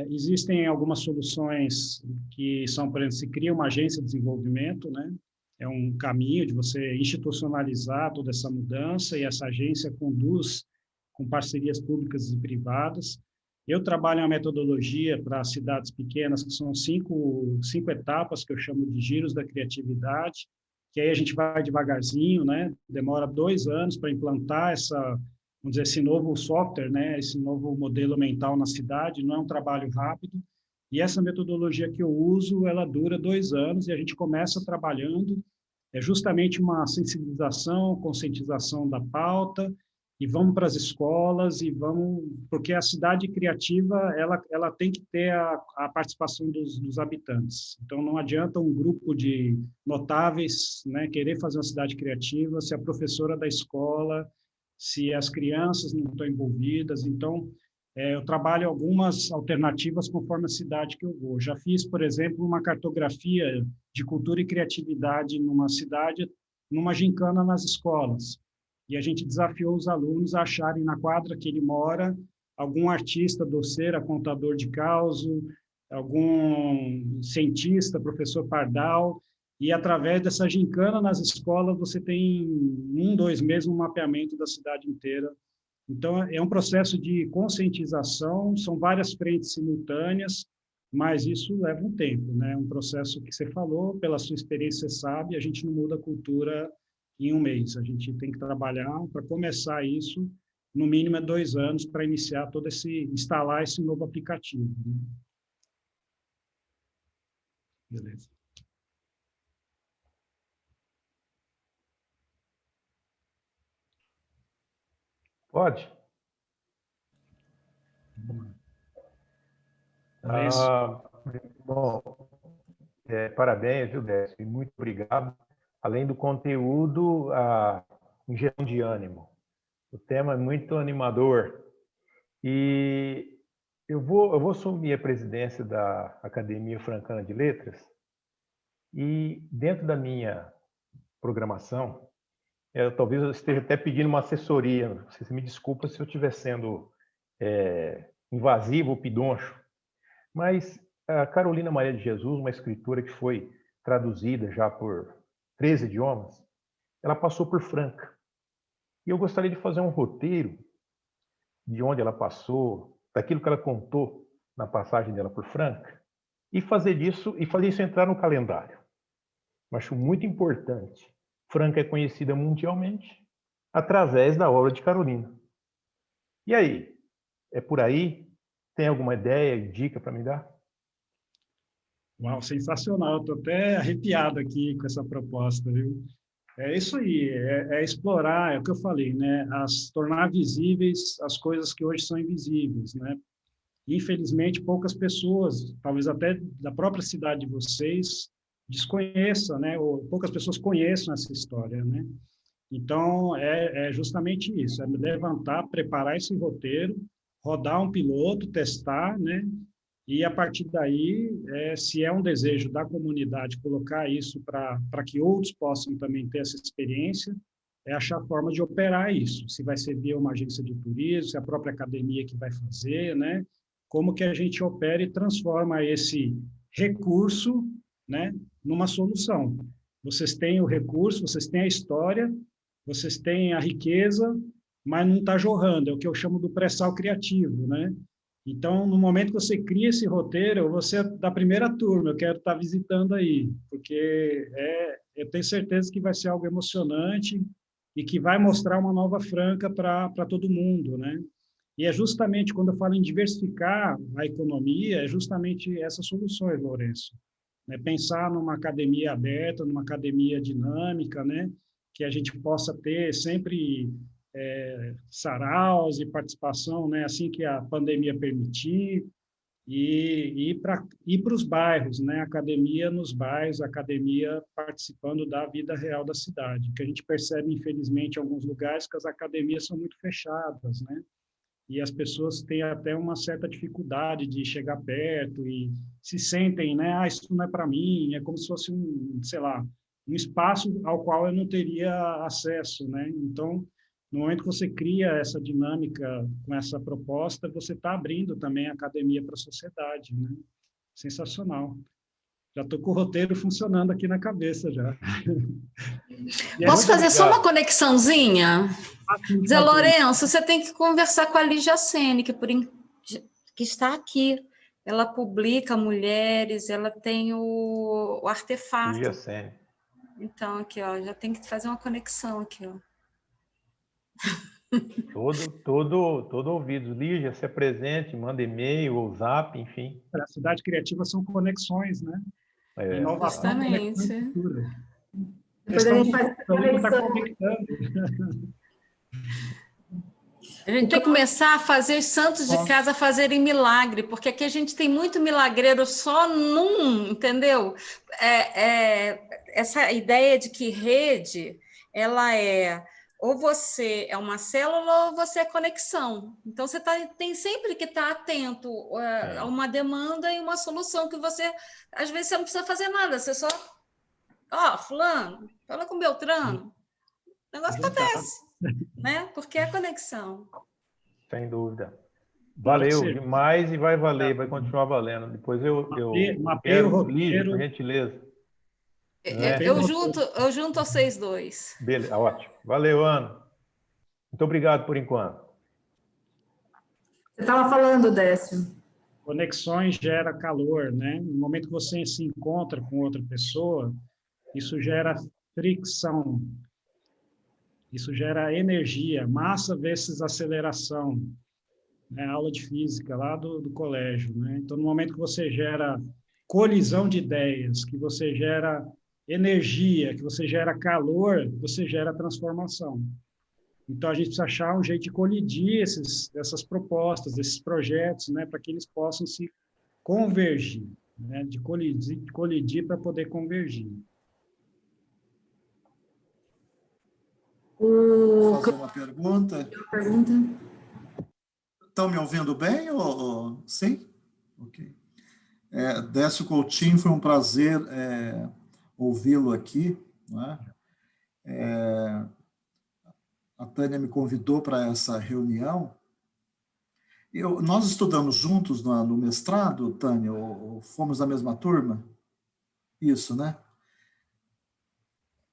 Existem algumas soluções que são, por exemplo, se cria uma agência de desenvolvimento, né? É um caminho de você institucionalizar toda essa mudança e essa agência conduz com parcerias públicas e privadas. Eu trabalho uma metodologia para cidades pequenas, que são cinco etapas, que eu chamo de giros da criatividade, que aí a gente vai devagarzinho, né? Demora 2 anos para implantar vamos dizer, esse novo software, né? Esse novo modelo mental na cidade, não é um trabalho rápido. E essa metodologia que eu uso, ela dura 2 anos e a gente começa trabalhando, justamente uma sensibilização, conscientização da pauta, e vamos para as escolas, porque a cidade criativa, ela tem que ter a participação dos habitantes. Então, não adianta um grupo de notáveis, né, querer fazer uma cidade criativa, se a professora da escola, se as crianças não estão envolvidas. Então, eu trabalho algumas alternativas conforme a cidade que eu vou. Já fiz, por exemplo, uma cartografia de cultura e criatividade numa cidade, numa gincana nas escolas. E a gente desafiou os alunos a acharem na quadra que ele mora algum artista, doceira, contador de causo, algum cientista, professor Pardal, e através dessa gincana nas escolas você tem 1, 2 meses um mapeamento da cidade inteira. Então, é um processo de conscientização, são várias frentes simultâneas, mas isso leva um tempo, né? Um processo que você falou, pela sua experiência, você sabe, a gente não muda a cultura em 1 mês. A gente tem que trabalhar para começar isso, no mínimo 2 anos, para iniciar instalar esse novo aplicativo, né? Beleza. Pode? Bom, parabéns, viu, Décio? E muito obrigado. Além do conteúdo, a injeção de ânimo. O tema é muito animador. E eu vou assumir a presidência da Academia Francana de Letras e, dentro da minha programação, talvez eu esteja até pedindo uma assessoria. Você me desculpa se eu estiver sendo invasivo ou pidoncho, mas a Carolina Maria de Jesus, uma escritora que foi traduzida já por 13 idiomas, ela passou por Franca. E eu gostaria de fazer um roteiro de onde ela passou, daquilo que ela contou na passagem dela por Franca, e fazer isso entrar no calendário. Eu acho muito importante. Franca é conhecida mundialmente através da obra de Carolina. E aí? É por aí? Tem alguma ideia, dica para me dar? Uau, sensacional. Eu estou até arrepiado aqui com essa proposta, viu? É isso aí, explorar, é o que eu falei, né? Tornar visíveis as coisas que hoje são invisíveis, né? Infelizmente, poucas pessoas, talvez até da própria cidade de vocês, desconheçam, né? Ou poucas pessoas conheçam essa história, né? Então, é justamente isso, é levantar, preparar esse roteiro, rodar um piloto, testar, né? E, a partir daí, se é um desejo da comunidade colocar isso para que outros possam também ter essa experiência, achar forma de operar isso. Se vai ser via uma agência de turismo, se é a própria academia que vai fazer, né? Como que a gente opera e transforma esse recurso, né, numa solução. Vocês têm o recurso, vocês têm a história, vocês têm a riqueza, mas não está jorrando. É o que eu chamo do pré-sal criativo, né? Então, no momento que você cria esse roteiro, você é da primeira turma, eu quero estar visitando aí, porque eu tenho certeza que vai ser algo emocionante e que vai mostrar uma nova Franca para todo mundo, né? E é justamente quando eu falo em diversificar a economia, é justamente essas soluções, Lourenço. Pensar numa academia aberta, numa academia dinâmica, né? Que a gente possa ter sempre saraus e participação, né, assim que a pandemia permitir, e ir para os bairros, né, academia nos bairros, academia participando da vida real da cidade, que a gente percebe, infelizmente, em alguns lugares que as academias são muito fechadas, né, e as pessoas têm até uma certa dificuldade de chegar perto e se sentem, né? Ah, isso não é para mim, é como se fosse sei lá, um espaço ao qual eu não teria acesso, né? Então, no momento que você cria essa dinâmica com essa proposta, você está abrindo também a academia para a sociedade, né? Sensacional. Já estou com o roteiro funcionando aqui na cabeça já. Posso fazer só uma conexãozinha? Zé Obrigado. Lourenço, você tem que conversar com a Lígia Sene, que está aqui. Ela publica mulheres, ela tem o artefato. Lígia Sene. Então, aqui, ó, já tem que fazer uma conexão aqui, ó. Todo ouvido. Lígia, se apresente, manda e-mail ou zap, enfim. A cidade criativa são conexões, né? Inovação, Justamente. conexão e cultura. Depois a gente faz essa conexão. A gente tem que começar a fazer os santos de casa fazerem milagre, porque aqui a gente tem muito milagreiro só entendeu? Essa ideia de que rede, ela ou você é uma célula ou você é conexão. Então, você tem sempre que estar atento a uma demanda e uma solução que você... Às vezes, você não precisa fazer nada, você só... fulano, fala com Beltrano. O negócio acontece, né? Porque é conexão. Sem dúvida. Valeu demais e vai valer, vai continuar valendo. Depois eu mapeio o roteiro. Lígia, por gentileza. Eu junto a vocês dois. Beleza, ótimo. Valeu, Ana. Muito obrigado por enquanto. Você estava falando, Décio. Conexões gera calor, né? No momento que você se encontra com outra pessoa, isso gera fricção. Isso gera energia, massa versus aceleração. É a aula de física lá do colégio, né? Então, no momento que você gera colisão de ideias, que você gera energia, que você gera calor, você gera transformação. Então, a gente precisa achar um jeito de colidir essas propostas, esses projetos, né, para que eles possam se convergir, né, de colidir para poder convergir. Vou fazer uma pergunta. Estão me ouvindo bem? Sim? Ok. Décio Coutinho, foi um prazer ouvi-lo aqui. Né? A Tânia me convidou para essa reunião. Nós estudamos juntos no mestrado, Tânia, ou fomos da mesma turma? Isso, né?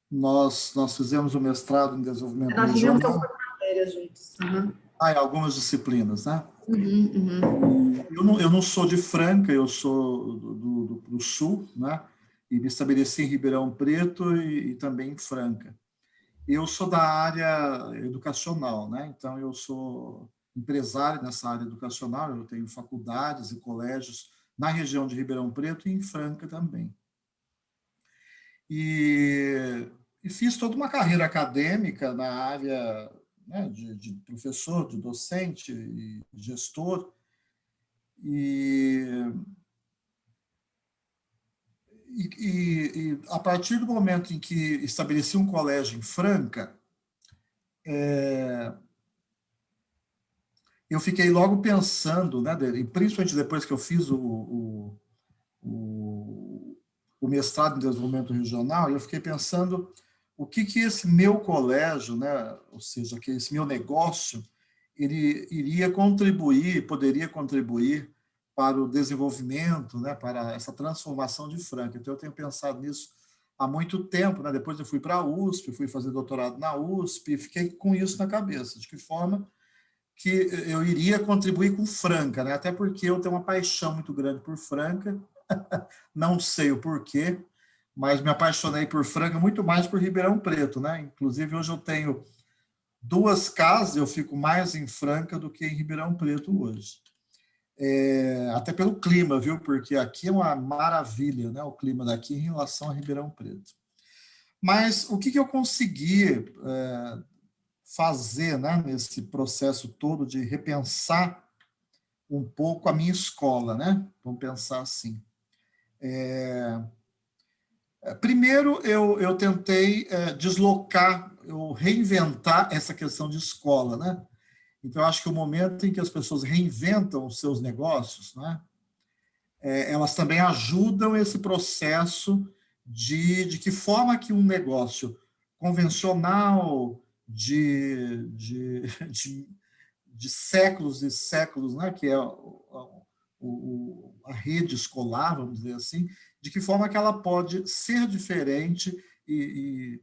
Nós fizemos o mestrado em desenvolvimento regional. Nós fizemos matérias juntos. Uhum. Em algumas disciplinas, né? Eu não sou de Franca, eu sou do Sul, né? E me estabeleci em Ribeirão Preto e também em Franca. Eu sou da área educacional, né? Então, eu sou empresário nessa área educacional, eu tenho faculdades e colégios na região de Ribeirão Preto e em Franca também. E fiz toda uma carreira acadêmica na área, né, de professor, de docente e gestor. E a partir do momento em que estabeleci um colégio em Franca, eu fiquei logo pensando, né, principalmente depois que eu fiz o mestrado em desenvolvimento regional, eu fiquei pensando o que esse meu colégio, né, ou seja, que esse meu negócio, ele iria contribuir, poderia contribuir para o desenvolvimento, né, para essa transformação de Franca. Então, eu tenho pensado nisso há muito tempo, né? Depois eu fui para a USP, fui fazer doutorado na USP, e fiquei com isso na cabeça, de que forma que eu iria contribuir com Franca, né? Até porque eu tenho uma paixão muito grande por Franca, não sei o porquê, mas me apaixonei por Franca muito mais por Ribeirão Preto, né? Inclusive, hoje eu tenho 2 casas, eu fico mais em Franca do que em Ribeirão Preto hoje. Até pelo clima, viu? Porque aqui é uma maravilha, né? O clima daqui em relação a Ribeirão Preto. Mas o que eu consegui fazer, né, nesse processo todo de repensar um pouco a minha escola, né? Vamos pensar assim. Primeiro, eu tentei deslocar, eu reinventar essa questão de escola, né? Então, eu acho que o momento em que as pessoas reinventam os seus negócios, né, elas também ajudam esse processo de que forma que um negócio convencional de séculos e séculos, né, que é a rede escolar, vamos dizer assim, de que forma que ela pode ser diferente e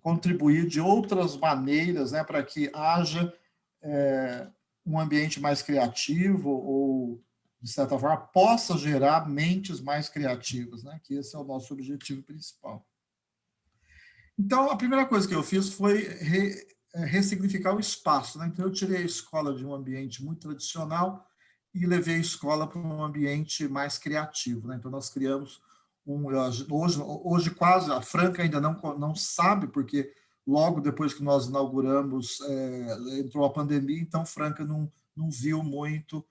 contribuir de outras maneiras, né, para que haja um ambiente mais criativo ou, de certa forma, possa gerar mentes mais criativas, né, que esse é o nosso objetivo principal. Então, a primeira coisa que eu fiz foi ressignificar o espaço, né? Então, eu tirei a escola de um ambiente muito tradicional e levei a escola para um ambiente mais criativo, né? Então, nós criamos hoje quase, a Franca ainda não sabe, porque logo depois que nós inauguramos, entrou a pandemia, então Franca não viu muito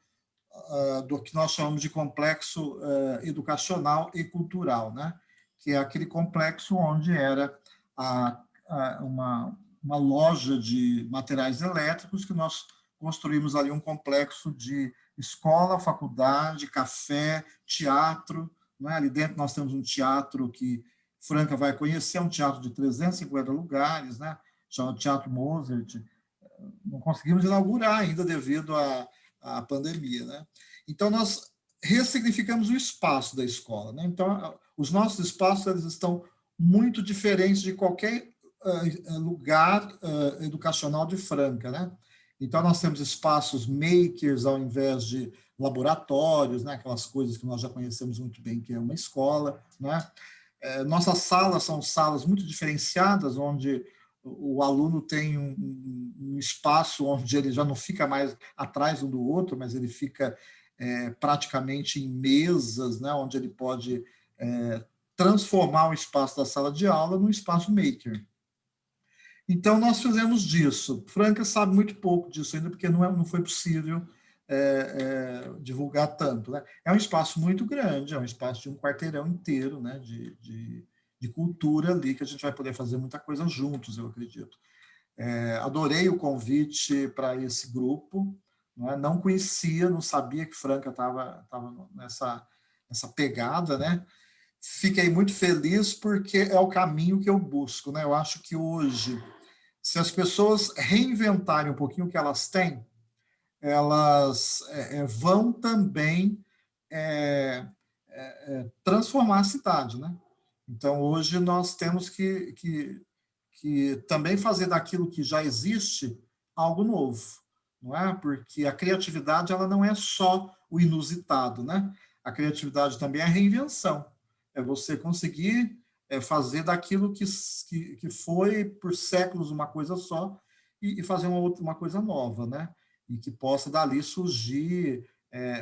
do que nós chamamos de complexo educacional e cultural, né? Que é aquele complexo onde era uma loja de materiais elétricos que nós construímos ali um complexo de escola, faculdade, café, teatro, né? Ali dentro nós temos um teatro que Franca vai conhecer, um teatro de 350 lugares, né? Chama Teatro Mozart. Não conseguimos inaugurar ainda devido à pandemia, né? Então, nós ressignificamos o espaço da escola, né? Então, os nossos espaços eles estão muito diferentes de qualquer lugar educacional de Franca, né? Então, nós temos espaços makers ao invés de laboratórios, né? Aquelas coisas que nós já conhecemos muito bem, que é uma escola, né? Nossas salas são salas muito diferenciadas, onde o aluno tem um espaço onde ele já não fica mais atrás um do outro, mas ele fica praticamente em mesas, né? Onde ele pode transformar o espaço da sala de aula num espaço maker. Então, nós fizemos disso. Franca sabe muito pouco disso ainda, porque não foi possível divulgar tanto, né? É um espaço muito grande, é um espaço de um quarteirão inteiro, né? De cultura ali, que a gente vai poder fazer muita coisa juntos, eu acredito. Adorei o convite para esse grupo, não conhecia, não sabia que Franca estava nessa pegada, né? Fiquei muito feliz porque é o caminho que eu busco, né? Eu acho que hoje, se as pessoas reinventarem um pouquinho o que elas têm, elas vão também transformar a cidade, né? Então, hoje nós temos que também fazer daquilo que já existe algo novo, não é? Porque a criatividade ela não é só o inusitado, né? A criatividade também é a reinvenção. É você conseguir fazer daquilo que foi por séculos uma coisa só e fazer uma coisa nova, né? E que possa dali surgir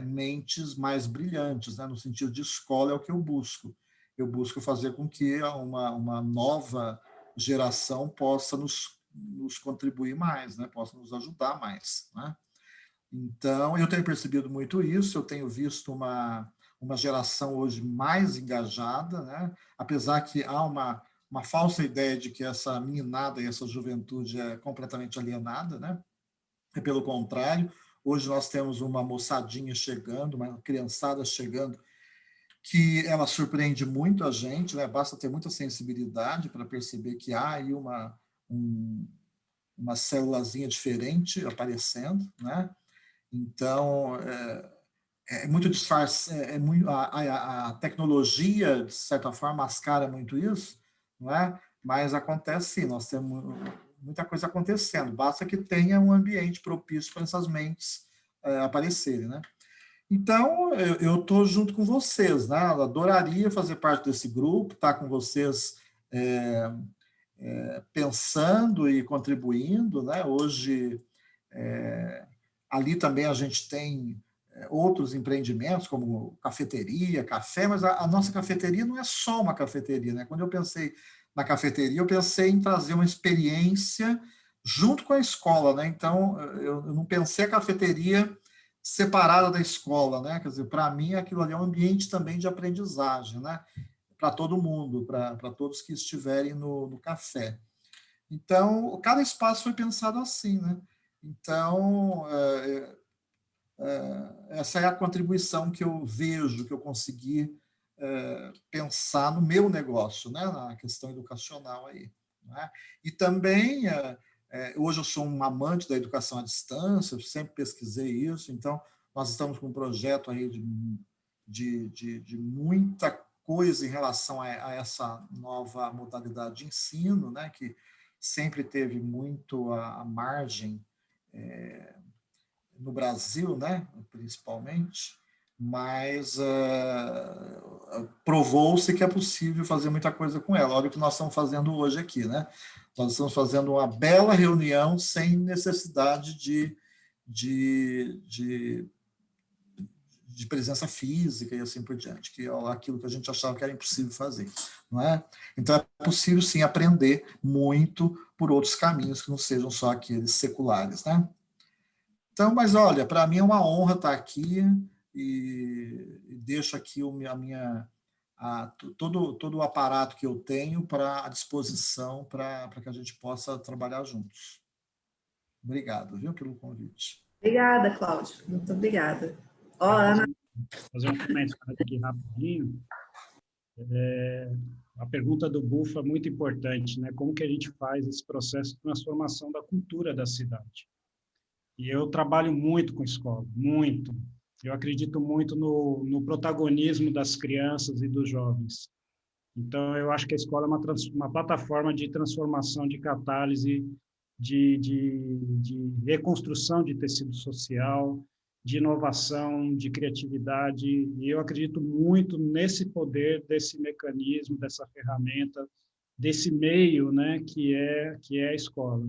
mentes mais brilhantes, né? No sentido de escola é o que eu busco. Eu busco fazer com que uma nova geração possa nos contribuir mais, né? Possa nos ajudar mais, né? Então, eu tenho percebido muito isso, eu tenho visto uma geração hoje mais engajada, né? Apesar que há uma falsa ideia de que essa meninada e essa juventude é completamente alienada, né? É pelo contrário, hoje nós temos uma moçadinha chegando, uma criançada chegando, que ela surpreende muito a gente, né? Basta ter muita sensibilidade para perceber que há aí uma célulazinha diferente aparecendo, né? Então, muito disfarce, a tecnologia, de certa forma, mascara muito isso, não é? Mas acontece sim, nós temos muita coisa acontecendo, basta que tenha um ambiente propício para essas mentes aparecerem, né? Então, eu estou junto com vocês, né? Eu adoraria fazer parte desse grupo, estar com vocês pensando e contribuindo, né? Hoje, ali também a gente tem outros empreendimentos, como cafeteria, café, mas a nossa cafeteria não é só uma cafeteria, né? Quando eu pensei na cafeteria, eu pensei em trazer uma experiência junto com a escola, né? Então, eu não pensei a cafeteria separada da escola, né? Quer dizer, para mim, aquilo ali é um ambiente também de aprendizagem, né? Para todo mundo, para todos que estiverem no café. Então, cada espaço foi pensado assim, né? Então, essa é a contribuição que eu vejo, que eu consegui pensar no meu negócio, né, na questão educacional aí. Né? E também, hoje eu sou um amante da educação à distância, eu sempre pesquisei isso, então nós estamos com um projeto aí de muita coisa em relação a essa nova modalidade de ensino, né, que sempre teve muito a margem no Brasil, né, principalmente, mas provou-se que é possível fazer muita coisa com ela. Olha o que nós estamos fazendo hoje aqui, né? Nós estamos fazendo uma bela reunião sem necessidade de presença física e assim por diante, que é aquilo que a gente achava que era impossível fazer, não é? Então é possível sim aprender muito por outros caminhos que não sejam só aqueles seculares, né? Então, mas olha, para mim é uma honra estar aqui e deixo aqui todo o aparato que eu tenho à disposição para que a gente possa trabalhar juntos. Obrigado, viu, pelo convite. Obrigada, Cláudio. Muito obrigada. Ana. Fazer um comentário aqui rapidinho. A pergunta do Bufa é muito importante, né? Como que a gente faz esse processo de transformação da cultura da cidade? E eu trabalho muito com escola, muito. Eu acredito muito no protagonismo das crianças e dos jovens. Então, eu acho que a escola é uma plataforma de transformação, de catálise, de reconstrução de tecido social, de inovação, de criatividade. E eu acredito muito nesse poder, desse mecanismo, dessa ferramenta, desse meio, né, que é a escola.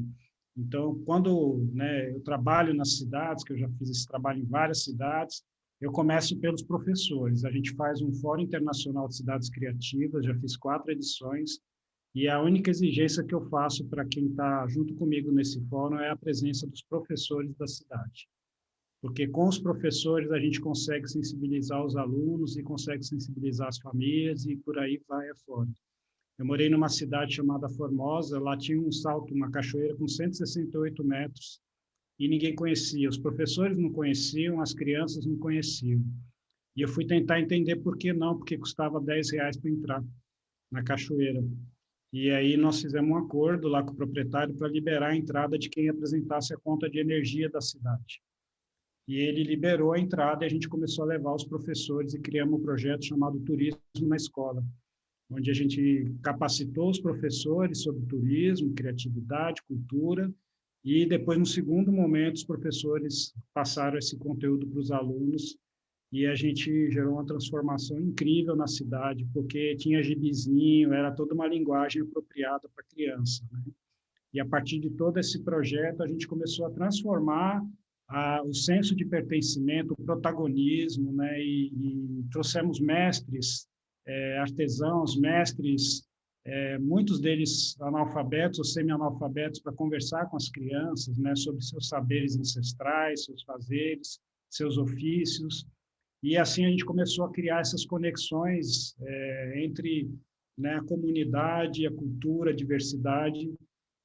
Então, quando, né, eu trabalho nas cidades, que eu já fiz esse trabalho em várias cidades, eu começo pelos professores. A gente faz um Fórum Internacional de Cidades Criativas, já fiz 4 edições, e a única exigência que eu faço para quem está junto comigo nesse fórum é a presença dos professores da cidade. Porque com os professores a gente consegue sensibilizar os alunos e consegue sensibilizar as famílias e por aí vai afora. Eu morei numa cidade chamada Formosa, lá tinha um salto, uma cachoeira com 168 metros, e ninguém conhecia. Os professores não conheciam, as crianças não conheciam. E eu fui tentar entender por que não, porque custava R$10 para entrar na cachoeira. E aí nós fizemos um acordo lá com o proprietário para liberar a entrada de quem apresentasse a conta de energia da cidade. E ele liberou a entrada e a gente começou a levar os professores e criamos um projeto chamado Turismo na Escola, onde a gente capacitou os professores sobre turismo, criatividade, cultura, e depois, no segundo momento, os professores passaram esse conteúdo para os alunos, e a gente gerou uma transformação incrível na cidade, porque tinha gibizinho, era toda uma linguagem apropriada para criança, né? E a partir de todo esse projeto, a gente começou a transformar o senso de pertencimento, o protagonismo, né? E trouxemos mestres, artesãos, mestres, muitos deles analfabetos ou semi-analfabetos, para conversar com as crianças, né, sobre seus saberes ancestrais, seus fazeres, seus ofícios. E assim a gente começou a criar essas conexões entre, né, a comunidade, a cultura, a diversidade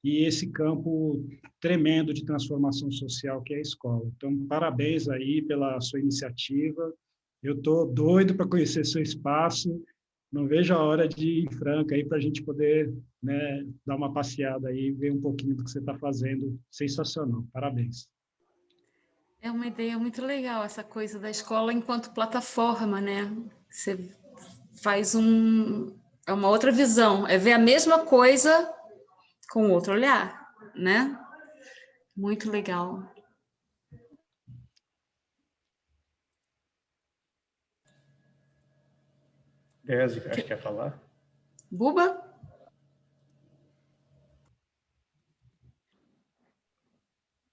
e esse campo tremendo de transformação social que é a escola. Então, parabéns aí pela sua iniciativa. Eu estou doido para conhecer seu espaço. Não vejo a hora de ir em Franca aí para a gente poder, né, dar uma passeada aí, ver um pouquinho do que você está fazendo. Sensacional, parabéns. É uma ideia muito legal essa coisa da escola enquanto plataforma, né? Você faz é uma outra visão, é ver a mesma coisa com outro olhar, né? Muito legal. Désio, acho que quer falar. Buba?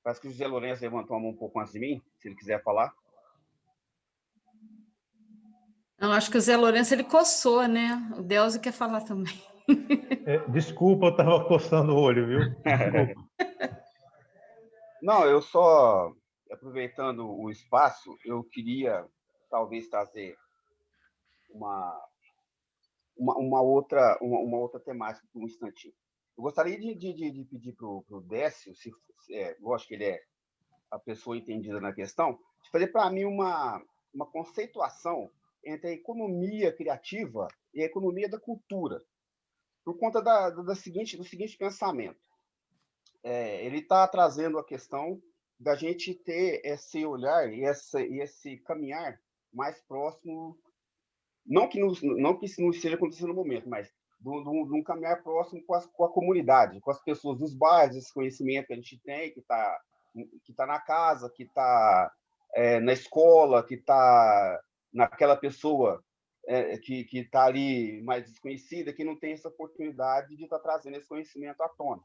Parece que o José Lourenço levantou a mão um pouco antes de mim, se ele quiser falar. Eu acho que o Zé Lourenço, ele coçou, né? O Delzio quer falar também. Desculpa, eu estava coçando o olho, viu? Desculpa. Não, eu só, aproveitando o espaço, eu queria talvez trazer uma outra temática por um instantinho. Eu gostaria de pedir para o Décio, lógico que ele é a pessoa entendida na questão, de fazer para mim uma conceituação entre a economia criativa e a economia da cultura, por conta do seguinte pensamento. Ele está trazendo a questão da gente ter esse olhar e esse caminhar mais próximo, não que isso não esteja acontecendo no momento, mas de um caminhar próximo com a comunidade, com as pessoas dos bairros, esse conhecimento que a gente tem, que está na casa, que está na escola, que está naquela pessoa que está ali mais desconhecida, que não tem essa oportunidade de estar trazendo esse conhecimento à tona.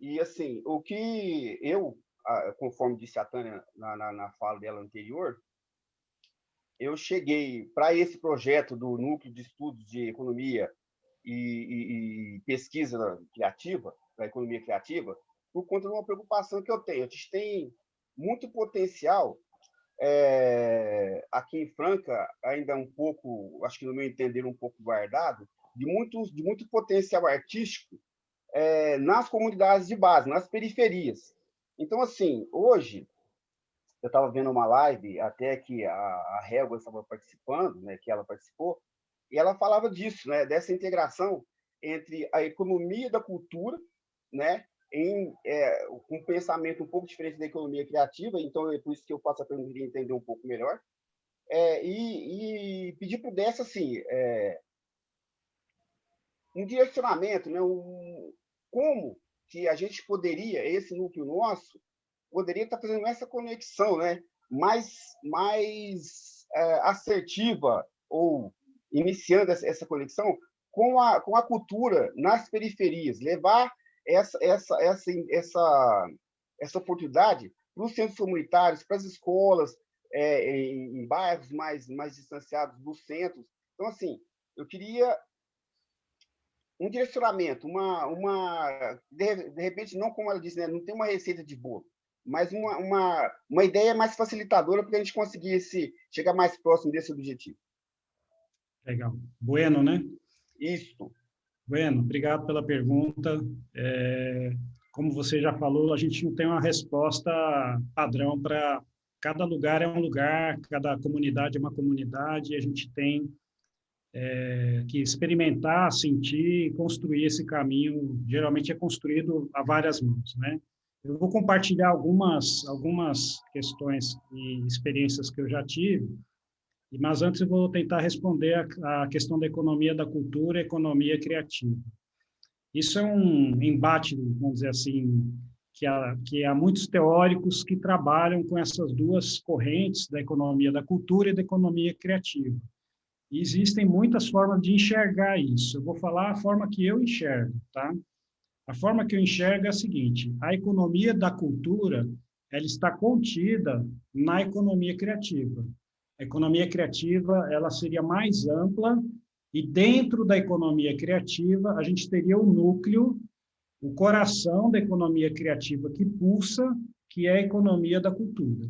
E, assim, o que eu, conforme disse a Tânia na fala dela anterior, eu cheguei para esse projeto do Núcleo de Estudos de Economia e Pesquisa Criativa, da economia criativa, por conta de uma preocupação que eu tenho. A gente tem muito potencial aqui em Franca, ainda um pouco, acho que no meu entender, um pouco guardado, de muito potencial artístico nas comunidades de base, nas periferias. Então, assim, hoje, eu estava vendo uma live, até que a Helga estava participando, né, que ela participou, e ela falava disso, né, dessa integração entre a economia da cultura, né, com um pensamento um pouco diferente da economia criativa, então é por isso que eu faço a pergunta de entender um pouco melhor, e pedir para o Décio, assim, um direcionamento, né, como que a gente poderia, esse núcleo nosso, poderia estar fazendo essa conexão, né, mais assertiva, ou iniciando essa conexão com a cultura nas periferias, levar essa oportunidade para os centros comunitários, para as escolas, em bairros mais distanciados dos centros. Então, assim, eu queria um direcionamento, de repente, não como ela disse, né, não tem uma receita de bolo, mas uma ideia mais facilitadora para a gente conseguir chegar mais próximo desse objetivo. Legal. Bueno, né? Isso. Bueno, obrigado pela pergunta. Como você já falou, a gente não tem uma resposta padrão para cada lugar, é um lugar, cada comunidade é uma comunidade, e a gente tem que experimentar, sentir e construir esse caminho. Geralmente é construído a várias mãos, né? Eu vou compartilhar algumas questões e experiências que eu já tive, mas antes eu vou tentar responder a questão da economia da cultura e economia criativa. Isso é um embate, vamos dizer assim, que há muitos teóricos que trabalham com essas duas correntes da economia da cultura e da economia criativa. E existem muitas formas de enxergar isso. Eu vou falar a forma que eu enxergo, tá? A forma que eu enxergo é a seguinte: a economia da cultura, ela está contida na economia criativa. A economia criativa, ela seria mais ampla, e dentro da economia criativa, a gente teria o núcleo, o coração da economia criativa que pulsa, que é a economia da cultura.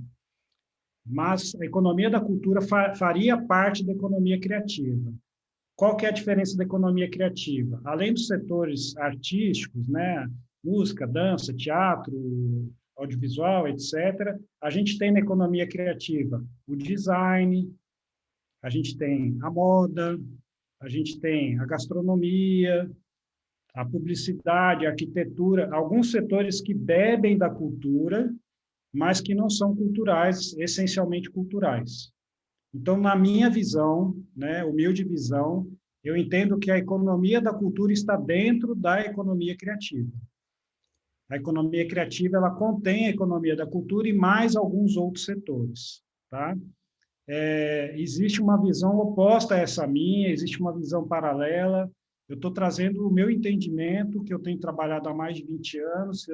Mas a economia da cultura faria parte da economia criativa. Qual que é a diferença da economia criativa? Além dos setores artísticos, né, música, dança, teatro, audiovisual, etc., a gente tem na economia criativa o design, a gente tem a moda, a gente tem a gastronomia, a publicidade, a arquitetura, alguns setores que bebem da cultura, mas que não são culturais, essencialmente culturais. Então, na minha visão, né, humilde visão, eu entendo que a economia da cultura está dentro da economia criativa. A economia criativa, ela contém a economia da cultura e mais alguns outros setores, tá? Existe uma visão oposta a essa minha, existe uma visão paralela. Eu estou trazendo o meu entendimento, que eu tenho trabalhado há mais de 20 anos.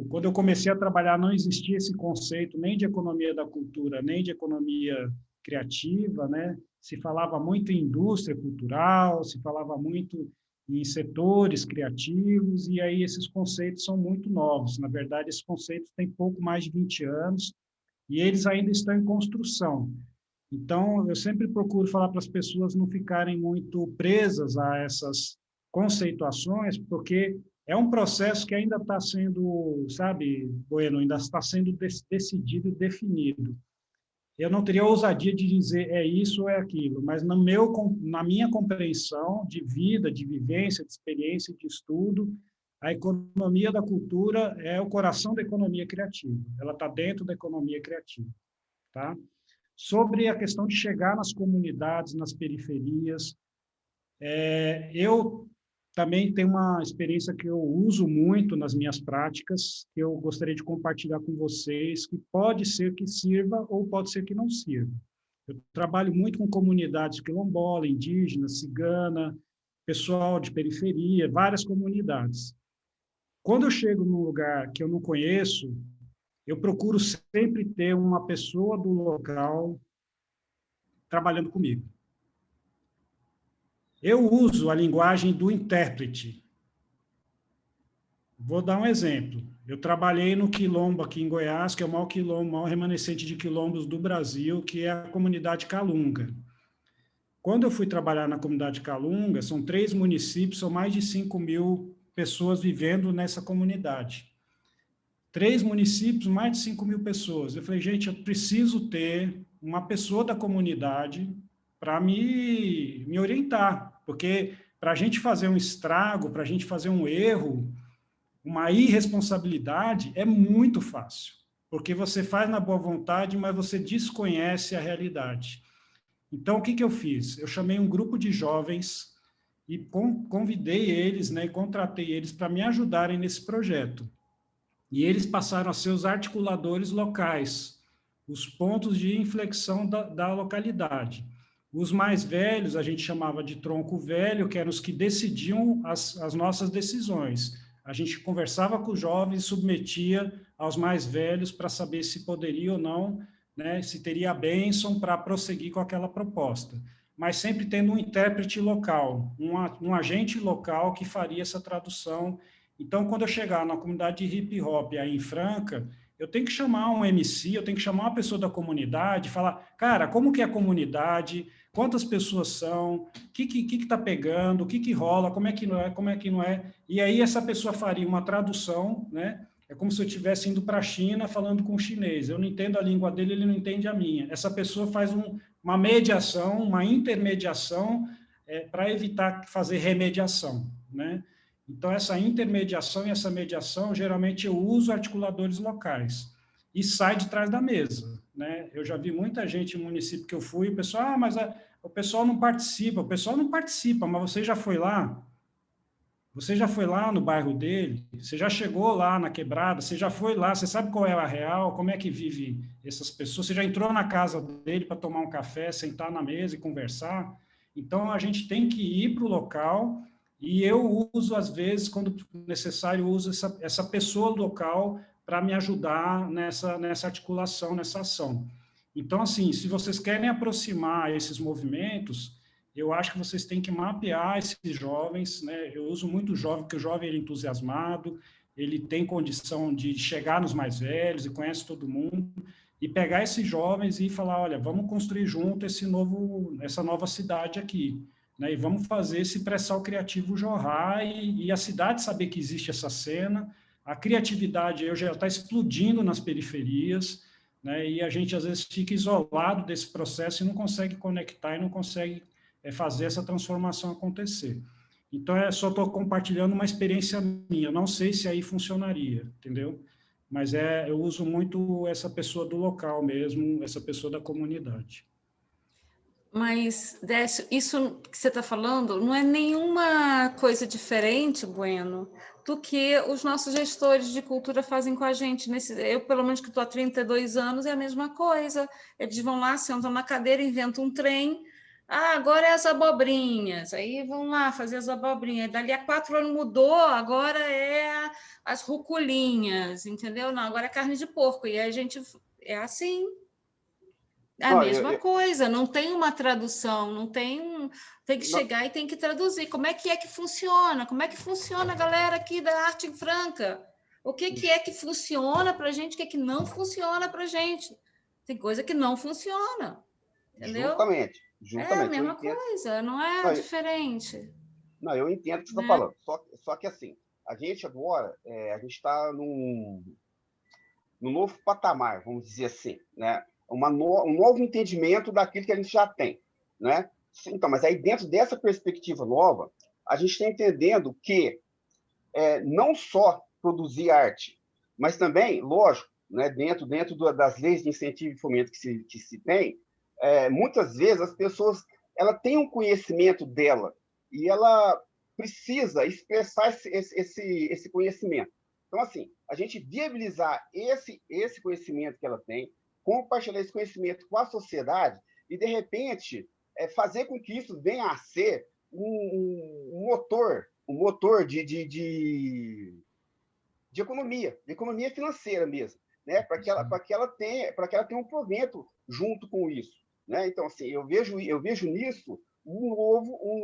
Quando eu comecei a trabalhar, não existia esse conceito nem de economia da cultura, nem de economia criativa, né? Se falava muito em indústria cultural, se falava muito em setores criativos, e aí esses conceitos são muito novos. Na verdade, esses conceitos têm pouco mais de 20 anos, e eles ainda estão em construção. Então, eu sempre procuro falar para as pessoas não ficarem muito presas a essas conceituações, porque É um processo que ainda está sendo, sabe, Bueno, ainda está sendo decidido e definido. Eu não teria ousadia de dizer é isso ou é aquilo, mas na minha compreensão de vida, de vivência, de experiência, de estudo, a economia da cultura é o coração da economia criativa. Ela está dentro da economia criativa, tá? Sobre a questão de chegar nas comunidades, nas periferias, eu também tenho uma experiência que eu uso muito nas minhas práticas, que eu gostaria de compartilhar com vocês, que pode ser que sirva ou pode ser que não sirva. Eu trabalho muito com comunidades quilombola, indígena, cigana, pessoal de periferia, várias comunidades. Quando eu chego num lugar que eu não conheço, eu procuro sempre ter uma pessoa do local trabalhando comigo. Eu uso a linguagem do intérprete. Vou dar um exemplo. Eu trabalhei no quilombo aqui em Goiás, que é o maior quilombo, o maior remanescente de quilombos do Brasil, que é a comunidade Calunga. Quando eu fui trabalhar na comunidade Calunga, são 3 municípios, são mais de 5.000 pessoas vivendo nessa comunidade. 3 municípios, mais de 5.000 pessoas. Eu falei, gente, eu preciso ter uma pessoa da comunidade para me orientar, porque para a gente fazer um estrago, para a gente fazer um erro, uma irresponsabilidade, é muito fácil, porque você faz na boa vontade, mas você desconhece a realidade. Então, o que eu fiz? Eu chamei um grupo de jovens e convidei eles, né, e contratei eles para me ajudarem nesse projeto. E eles passaram a ser os articuladores locais, os pontos de inflexão da localidade. Os mais velhos, a gente chamava de tronco velho, que eram os que decidiam as nossas decisões. A gente conversava com os jovens, submetia aos mais velhos para saber se poderia ou não, né, se teria a bênção para prosseguir com aquela proposta. Mas sempre tendo um intérprete local, um agente local que faria essa tradução. Então, quando eu chegar na comunidade de hip hop aí em Franca, eu tenho que chamar um MC, eu tenho que chamar uma pessoa da comunidade, falar, cara, como que é a comunidade, quantas pessoas são, o que está pegando, o que rola, como é que não é, e aí essa pessoa faria uma tradução, né? É como se eu estivesse indo para a China falando com um chinês, eu não entendo a língua dele, ele não entende a minha. Essa pessoa faz uma mediação, uma intermediação para evitar fazer remediação, né? Então, essa intermediação e essa mediação, geralmente eu uso articuladores locais e sai de trás da mesa, né? Eu já vi muita gente no município que eu fui, o pessoal, mas o pessoal não participa. O pessoal não participa, mas você já foi lá? Você já foi lá no bairro dele? Você já chegou lá na quebrada? Você já foi lá? Você sabe qual é a real? Como é que vive essas pessoas? Você já entrou na casa dele para tomar um café, sentar na mesa e conversar? Então, a gente tem que ir para o local. E eu uso, às vezes, quando necessário, uso essa pessoa local para me ajudar nessa articulação, nessa ação. Então, assim, se vocês querem aproximar esses movimentos, eu acho que vocês têm que mapear esses jovens, né? Eu uso muito o jovem, porque o jovem ele é entusiasmado, ele tem condição de chegar nos mais velhos e conhece todo mundo, e pegar esses jovens e falar, olha, vamos construir junto essa nova cidade aqui. Né, e vamos fazer esse pré-sal criativo jorrar e a cidade saber que existe essa cena, a criatividade já está explodindo nas periferias, né, e a gente às vezes fica isolado desse processo e não consegue conectar e não consegue fazer essa transformação acontecer. Então, só estou compartilhando uma experiência minha, eu não sei se aí funcionaria, entendeu? Mas eu uso muito essa pessoa do local mesmo, essa pessoa da comunidade. Mas, Décio, isso que você está falando não é nenhuma coisa diferente, Bueno, do que os nossos gestores de cultura fazem com a gente. Eu, pelo menos, que estou há 32 anos, é a mesma coisa. Eles vão lá, sentam na cadeira, inventam um trem. Agora é as abobrinhas. Aí vão lá fazer as abobrinhas. Dali a 4 anos mudou, agora é as rucolinhas, entendeu? Não, agora é carne de porco. E a gente... É assim... É a mesma coisa, não tem uma tradução, não tem tem que chegar e tem que traduzir. Como é que funciona? Como é que funciona a galera aqui da Arte em Franca? O que é que funciona para a gente, o que é que não funciona para a gente? Tem coisa que não funciona, entendeu? Justamente. É a mesma coisa, não é diferente. Não, eu entendo o que você está falando, só que assim, A gente agora, a gente está num novo patamar, vamos dizer assim, né? Um novo entendimento daquilo que a gente já tem, né? Então, mas aí dentro dessa perspectiva nova, a gente está entendendo que não só produzir arte, mas também, lógico, né, dentro das leis de incentivo e fomento que se tem, muitas vezes as pessoas ela tem um conhecimento dela e ela precisa expressar esse conhecimento. Então, assim, a gente viabilizar esse conhecimento que ela tem, compartilhar esse conhecimento com a sociedade e, de repente, fazer com que isso venha a ser um motor de economia financeira mesmo, né? Para que ela tenha um provento junto com isso, né? Então, assim, eu vejo nisso um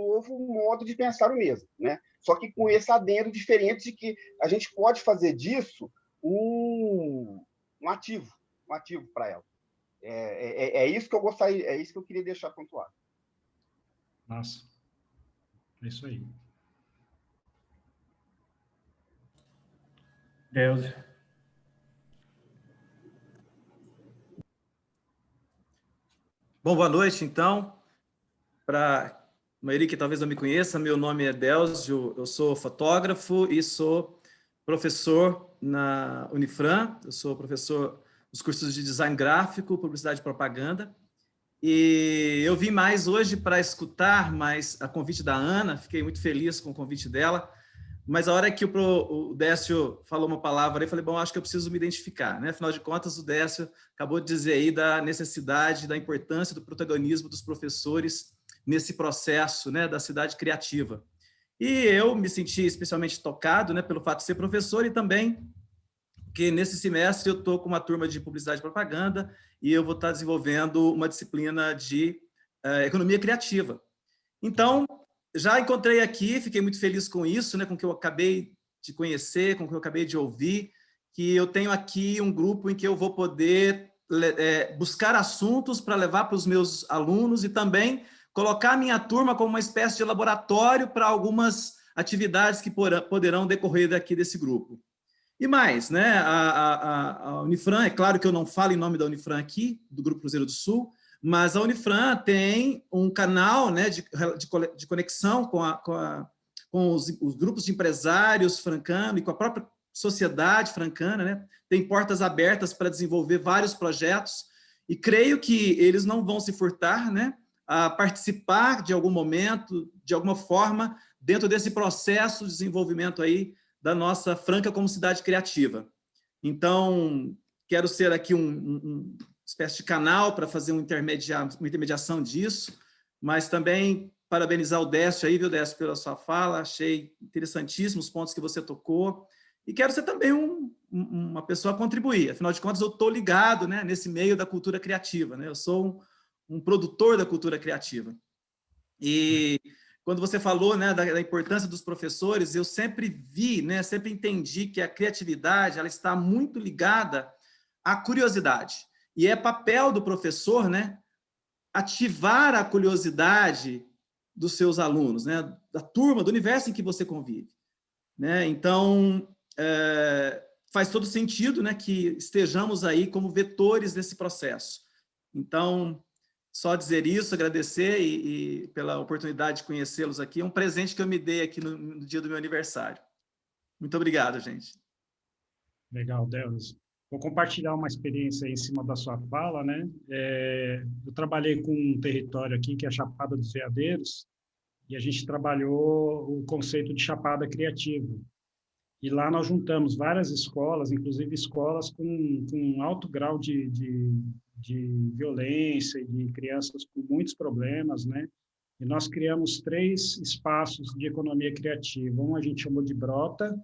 novo modo de pensar o mesmo, né? Só que com esse adendo diferente de que a gente pode fazer disso um ativo para ela. É isso que eu gostaria, é isso que eu queria deixar pontuado. Nossa, é isso aí. Deus. Bom, boa noite, então. Para a maioria que talvez não me conheça, meu nome é Délcio, eu sou fotógrafo e sou professor na Unifran, eu sou professor dos cursos de design gráfico, publicidade e propaganda, e eu vim mais hoje para escutar mais a convite da Ana, fiquei muito feliz com o convite dela, mas a hora que o Décio falou uma palavra, eu falei, bom, acho que eu preciso me identificar, né? Afinal de contas, o Décio acabou de dizer aí da necessidade, da importância do protagonismo dos professores nesse processo, né, da cidade criativa. E eu me senti especialmente tocado, né, pelo fato de ser professor e também que nesse semestre eu estou com uma turma de publicidade e propaganda e eu vou estar desenvolvendo uma disciplina de economia criativa. Então, já encontrei aqui, fiquei muito feliz com isso, né, com o que eu acabei de conhecer, com o que eu acabei de ouvir, que eu tenho aqui um grupo em que eu vou poder buscar assuntos para levar para os meus alunos e também colocar a minha turma como uma espécie de laboratório para algumas atividades que poderão decorrer daqui desse grupo. E mais, né, a Unifran, é claro que eu não falo em nome da Unifran aqui, do Grupo Cruzeiro do Sul, mas a Unifran tem um canal, né, de conexão com os grupos de empresários francanos e com a própria sociedade francana, né? Tem portas abertas para desenvolver vários projetos e creio que eles não vão se furtar, né, a participar de algum momento, de alguma forma, dentro desse processo de desenvolvimento aí da nossa Franca como cidade criativa. Então, quero ser aqui uma espécie de canal para fazer uma intermediação disso, mas também parabenizar o Décio aí, viu, Décio, pela sua fala, achei interessantíssimos os pontos que você tocou, e quero ser também uma pessoa a contribuir, afinal de contas eu estou ligado, né, nesse meio da cultura criativa, né, eu sou um produtor da cultura criativa. E quando você falou, né, da importância dos professores, eu sempre vi, né, sempre entendi que a criatividade ela está muito ligada à curiosidade. E é papel do professor, né, ativar a curiosidade dos seus alunos, né, da turma, do universo em que você convive, né? Então, faz todo sentido, né, que estejamos aí como vetores desse processo. Então, só dizer isso, agradecer e pela oportunidade de conhecê-los aqui. É um presente que eu me dei aqui no dia do meu aniversário. Muito obrigado, gente. Legal, Deus. Vou compartilhar uma experiência em cima da sua fala, né? Eu trabalhei com um território aqui, que é a Chapada dos Veadeiros, e a gente trabalhou o conceito de chapada criativa. E lá nós juntamos várias escolas, inclusive escolas com alto grau de violência e de crianças com muitos problemas, né? E nós criamos 3 espaços de economia criativa. Um a gente chamou de Brota,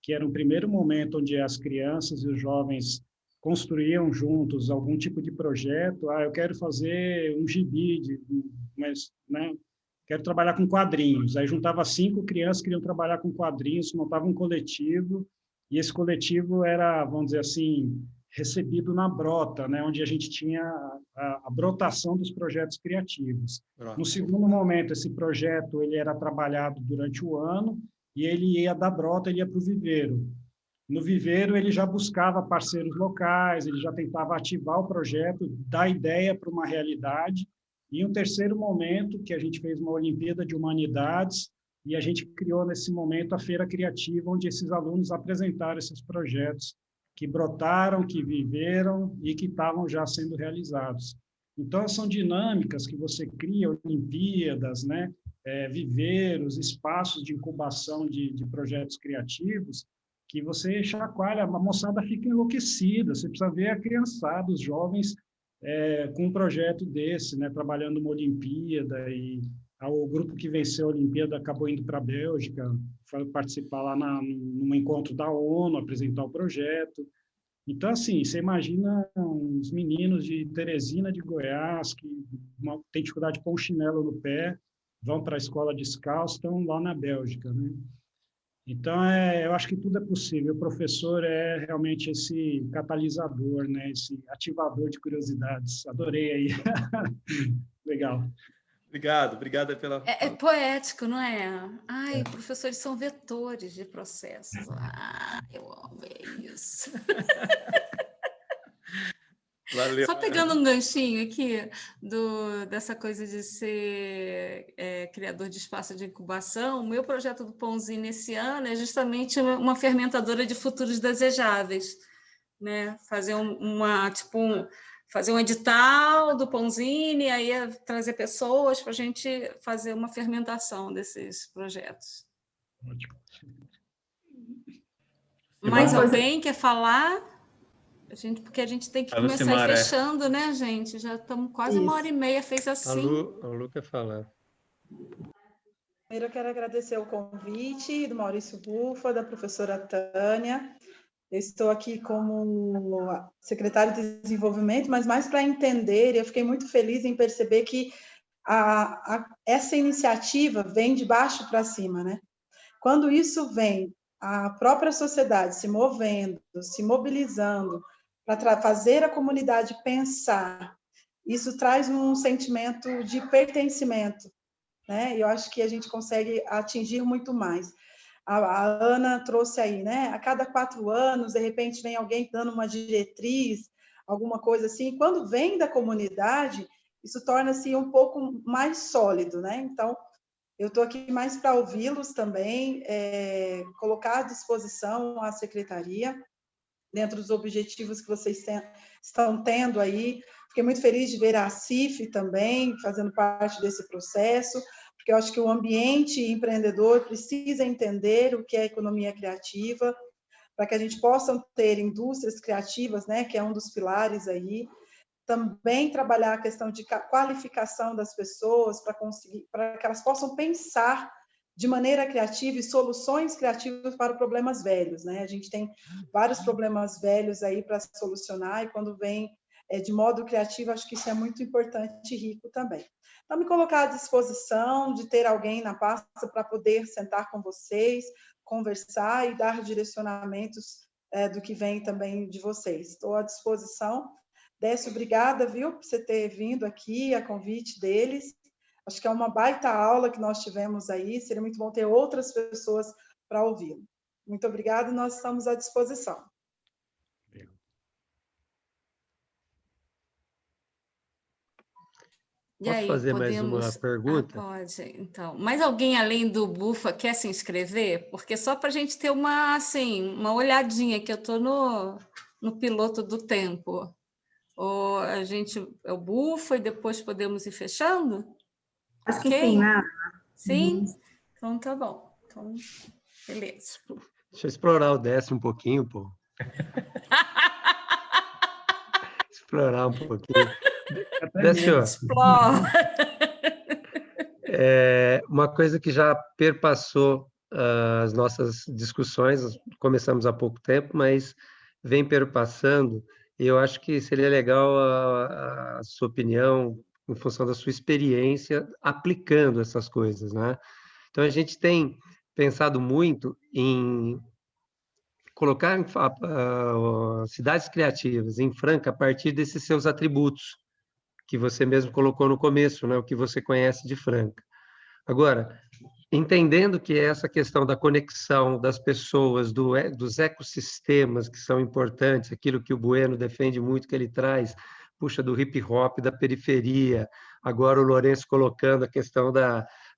que era um primeiro momento onde as crianças e os jovens construíam juntos algum tipo de projeto. Eu quero fazer um gibi, mas, né, quero trabalhar com quadrinhos. Aí juntava 5 crianças que queriam trabalhar com quadrinhos, montava um coletivo, e esse coletivo era, vamos dizer assim, recebido na Brota, né, onde a gente tinha a brotação dos projetos criativos. No segundo momento, esse projeto ele era trabalhado durante o ano, e ele ia da Brota, ele ia para o Viveiro. No Viveiro, ele já buscava parceiros locais, ele já tentava ativar o projeto, dar ideia para uma realidade. E um terceiro momento, que a gente fez uma Olimpíada de Humanidades, e a gente criou, nesse momento, a Feira Criativa, onde esses alunos apresentaram esses projetos que brotaram, que viveram e que estavam já sendo realizados. Então, são dinâmicas que você cria, Olimpíadas, né? Viveiros, espaços de incubação de projetos criativos, que você chacoalha, a moçada fica enlouquecida, você precisa ver a criançada, os jovens, com um projeto desse, né? Trabalhando uma Olimpíada, e o grupo que venceu a Olimpíada acabou indo para a Bélgica, foi participar lá num encontro da ONU, apresentar o projeto. Então, assim, você imagina uns meninos de Teresina, de Goiás, que têm dificuldade de pôr um chinelo no pé, vão para a escola descalço, estão lá na Bélgica, né? Então, eu acho que tudo é possível. O professor é realmente esse catalisador, né? Esse ativador de curiosidades. Adorei aí. Legal. Obrigado pela... É poético, não é? Ai, professores são vetores de processos. Eu amei isso. Valeu. Só pegando um ganchinho aqui dessa coisa de ser criador de espaço de incubação, o meu projeto do Pãozinho esse ano é justamente uma fermentadora de futuros desejáveis, né? Fazer fazer um edital do Pãozinho, aí trazer pessoas para a gente fazer uma fermentação desses projetos. Ótimo. Mais alguém quer falar? Porque a gente tem que começar Lucimara, fechando, né, gente? Já estamos quase 1h30, fez assim. A Lu quer falar. Primeiro, eu quero agradecer o convite do Maurício Bufa, da professora Tânia. Eu estou aqui como secretária de desenvolvimento, mas mais para entender, eu fiquei muito feliz em perceber que essa iniciativa vem de baixo para cima, né? Quando isso vem, a própria sociedade se movendo, se mobilizando para fazer a comunidade pensar, isso traz um sentimento de pertencimento, né? Eu acho que a gente consegue atingir muito mais. A Ana trouxe aí, né? A cada 4 anos, de repente, vem alguém dando uma diretriz, alguma coisa assim. E quando vem da comunidade, isso torna-se um pouco mais sólido, né? Então, eu estou aqui mais para ouvi-los também, colocar à disposição a secretaria, dentro dos objetivos que vocês estão tendo aí. Fiquei muito feliz de ver a CIF também fazendo parte desse processo, porque eu acho que o ambiente empreendedor precisa entender o que é economia criativa, para que a gente possa ter indústrias criativas, né, que é um dos pilares aí. Também trabalhar a questão de qualificação das pessoas para que elas possam pensar de maneira criativa e soluções criativas para problemas velhos, né? A gente tem vários problemas velhos aí para solucionar, e quando vem de modo criativo, acho que isso é muito importante e rico também. Então, me colocar à disposição de ter alguém na pasta para poder sentar com vocês, conversar e dar direcionamentos do que vem também de vocês. Estou à disposição. Décio, obrigada, viu, por você ter vindo aqui, a convite deles. Acho que é uma baita aula que nós tivemos aí, seria muito bom ter outras pessoas para ouvi-lo. Muito obrigada, e nós estamos à disposição. Posso fazer mais uma pergunta? Pode, então. Mais alguém além do Bufa quer se inscrever? Porque só para a gente ter uma olhadinha, que eu estou no piloto do tempo. Ou a gente é o Bufa e depois podemos ir fechando? Acho que sim, né? Sim? Então tá bom. Então, beleza. Deixa eu explorar o Décio um pouquinho, pô. Explorar um pouquinho. Décio, explora. Uma coisa que já perpassou as nossas discussões, começamos há pouco tempo, mas vem perpassando, e eu acho que seria legal a sua opinião, em função da sua experiência, aplicando essas coisas, né? Então, a gente tem pensado muito em colocar cidades criativas em Franca a partir desses seus atributos, que você mesmo colocou no começo, né? O que você conhece de Franca. Agora, entendendo que essa questão da conexão das pessoas, dos ecossistemas que são importantes, aquilo que o Bueno defende muito, que ele traz, puxa, do hip hop, da periferia, agora o Lourenço colocando a questão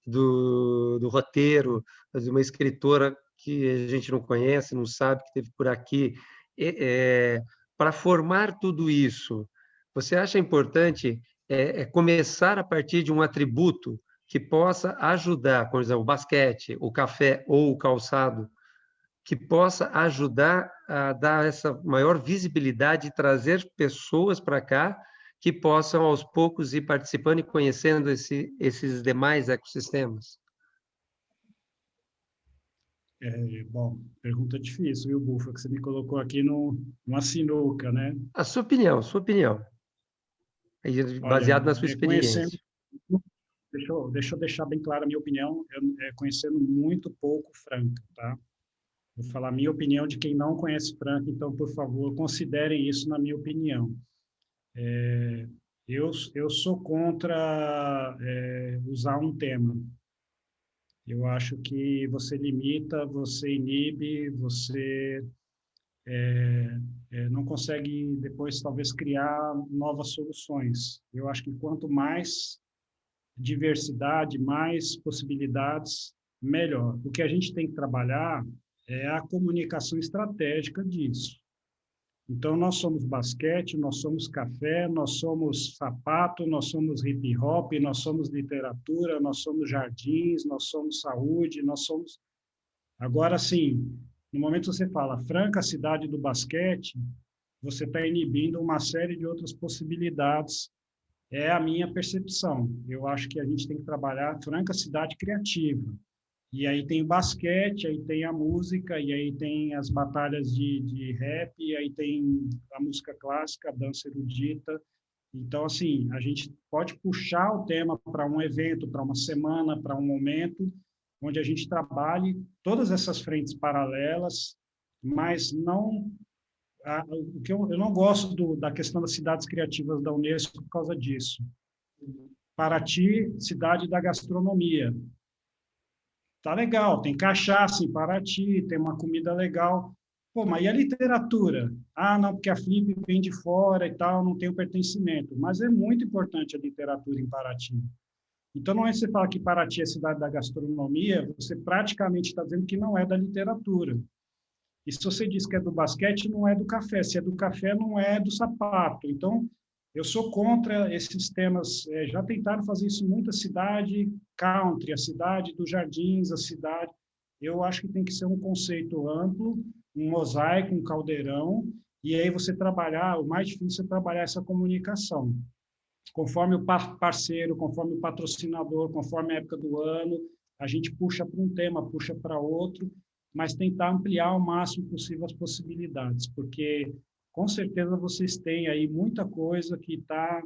do roteiro, de uma escritora que a gente não conhece, não sabe, que teve por aqui, para formar tudo isso, você acha importante começar a partir de um atributo que possa ajudar, por exemplo, o basquete, o café ou o calçado, que possa ajudar a dar essa maior visibilidade e trazer pessoas para cá que possam, aos poucos, ir participando e conhecendo esses demais ecossistemas? Bom, pergunta difícil, viu, Bufa, que você me colocou aqui numa sinuca, né? A sua opinião, baseado Olha, na sua experiência. Deixa eu deixar bem clara a minha opinião, conhecendo muito pouco Franca, tá? Vou falar a minha opinião de quem não conhece Franca, então, por favor, considerem isso na minha opinião. Eu sou contra usar um tema. Eu acho que você limita, você inibe, você não consegue depois, talvez, criar novas soluções. Eu acho que quanto mais diversidade, mais possibilidades, melhor. O que a gente tem que trabalhar é a comunicação estratégica disso. Então, nós somos basquete, nós somos café, nós somos sapato, nós somos hip hop, nós somos literatura, nós somos jardins, nós somos saúde, nós somos... Agora, sim, no momento que você fala Franca, cidade do basquete, você está inibindo uma série de outras possibilidades. É a minha percepção. Eu acho que a gente tem que trabalhar Franca, cidade criativa. E aí tem o basquete, aí tem a música, e aí tem as batalhas de rap, e aí tem a música clássica, a dança erudita. Então, assim, a gente pode puxar o tema para um evento, para uma semana, para um momento, onde a gente trabalhe todas essas frentes paralelas, mas não... eu não gosto da questão das cidades criativas da Unesco por causa disso. Paraty, cidade da gastronomia. Tá legal, tem cachaça em Paraty, tem uma comida legal. Pô, mas e a literatura? Ah, não, porque a Flip vem de fora e tal, não tem o pertencimento. Mas é muito importante a literatura em Paraty. Então, não é você falar que Paraty é cidade da gastronomia, você praticamente está dizendo que não é da literatura. E se você diz que é do basquete, não é do café. Se é do café, não é do sapato. Então, eu sou contra esses temas. Já tentaram fazer isso em muita cidade, country, a cidade dos jardins, a cidade. Eu acho que tem que ser um conceito amplo, um mosaico, um caldeirão, e aí você trabalhar, o mais difícil é trabalhar essa comunicação. Conforme o parceiro, conforme o patrocinador, conforme a época do ano, a gente puxa para um tema, puxa para outro, mas tentar ampliar ao máximo possível as possibilidades, porque com certeza vocês têm aí muita coisa que está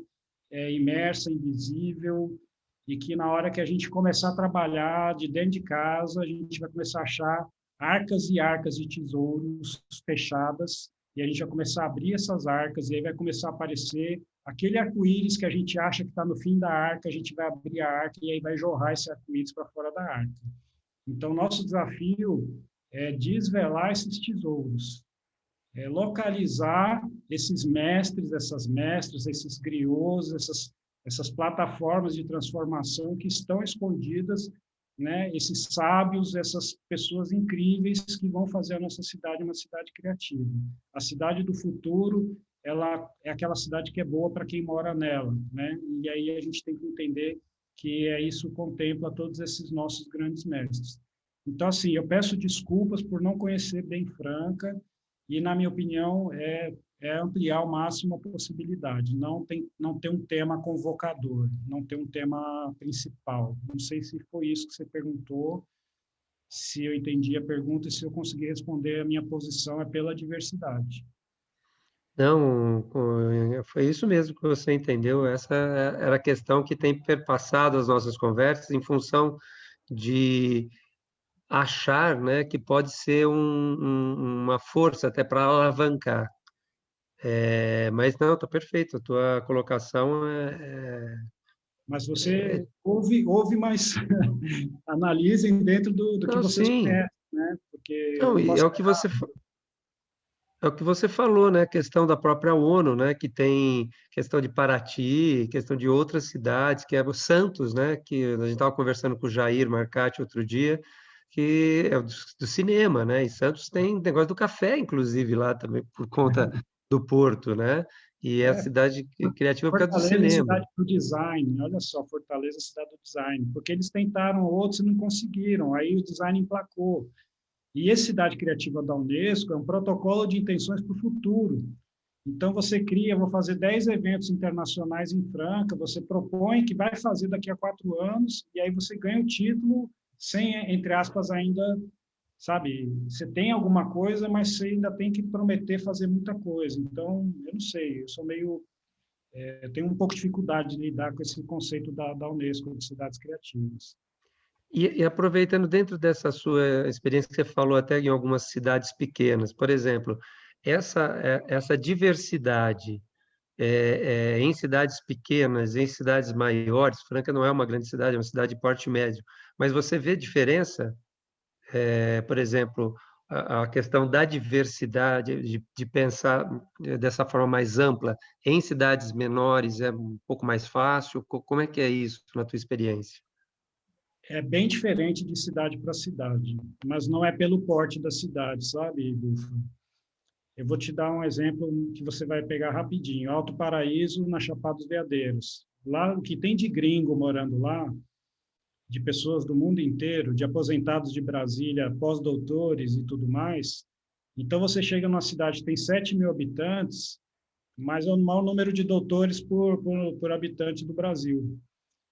imersa, invisível, e que na hora que a gente começar a trabalhar de dentro de casa, a gente vai começar a achar arcas e arcas de tesouros fechadas, e a gente vai começar a abrir essas arcas, e aí vai começar a aparecer aquele arco-íris que a gente acha que está no fim da arca, a gente vai abrir a arca, e aí vai jorrar esse arco-íris para fora da arca. Então, nosso desafio é desvelar esses tesouros, localizar esses mestres, essas mestras, esses griots, essas plataformas de transformação que estão escondidas, né? Esses sábios, essas pessoas incríveis que vão fazer a nossa cidade uma cidade criativa. A cidade do futuro, ela é aquela cidade que é boa para quem mora nela, né? E aí a gente tem que entender que isso contempla todos esses nossos grandes mestres. Então, assim, eu peço desculpas por não conhecer bem Franca e, na minha opinião, é ampliar ao máximo a possibilidade, não ter um tema convocador, não ter um tema principal. Não sei se foi isso que você perguntou, se eu entendi a pergunta e se eu consegui responder, a minha posição é pela diversidade. Não, foi isso mesmo que você entendeu. Essa era a questão que tem perpassado as nossas conversas em função de achar, né, que pode ser uma força até para alavancar. Mas não, está perfeito. A tua colocação Mas você ouve, mas analisem dentro do que vocês conhecem, né? Porque não, é o que você falou, né? A questão da própria ONU, né? Que tem questão de Paraty, questão de outras cidades, que é o Santos, né? Que a gente estava conversando com o Jair Marcati outro dia, que é do cinema, né? E Santos tem negócio do café, inclusive, lá também, por conta do Porto, né? E é a cidade criativa por causa do Fortaleza é cinema. cidade do design, olha só, Fortaleza é cidade do design, porque eles tentaram outros e não conseguiram, aí o design emplacou. E esse Cidade Criativa da Unesco é um protocolo de intenções para o futuro. Então, você cria, vou fazer 10 eventos internacionais em Franca, você propõe que vai fazer daqui a 4 anos, e aí você ganha o título sem, entre aspas, ainda, sabe, você tem alguma coisa, mas você ainda tem que prometer fazer muita coisa. Então, eu não sei, eu sou meio... eu tenho um pouco de dificuldade de lidar com esse conceito da Unesco, de cidades criativas. E aproveitando dentro dessa sua experiência que você falou até em algumas cidades pequenas, por exemplo, essa diversidade em cidades pequenas, em cidades maiores, Franca não é uma grande cidade, é uma cidade de porte médio, mas você vê diferença, por exemplo, a questão da diversidade, de pensar dessa forma mais ampla, em cidades menores é um pouco mais fácil? Como é que é isso na tua experiência? É bem diferente de cidade para cidade, mas não é pelo porte da cidade, sabe, Bufa? Eu vou te dar um exemplo que você vai pegar rapidinho. Alto Paraíso, na Chapada dos Veadeiros. Lá, o que tem de gringo morando lá, de pessoas do mundo inteiro, de aposentados de Brasília, pós-doutores e tudo mais. Então, você chega numa cidade que tem 7.000 habitantes, mas é o maior número de doutores por habitante do Brasil.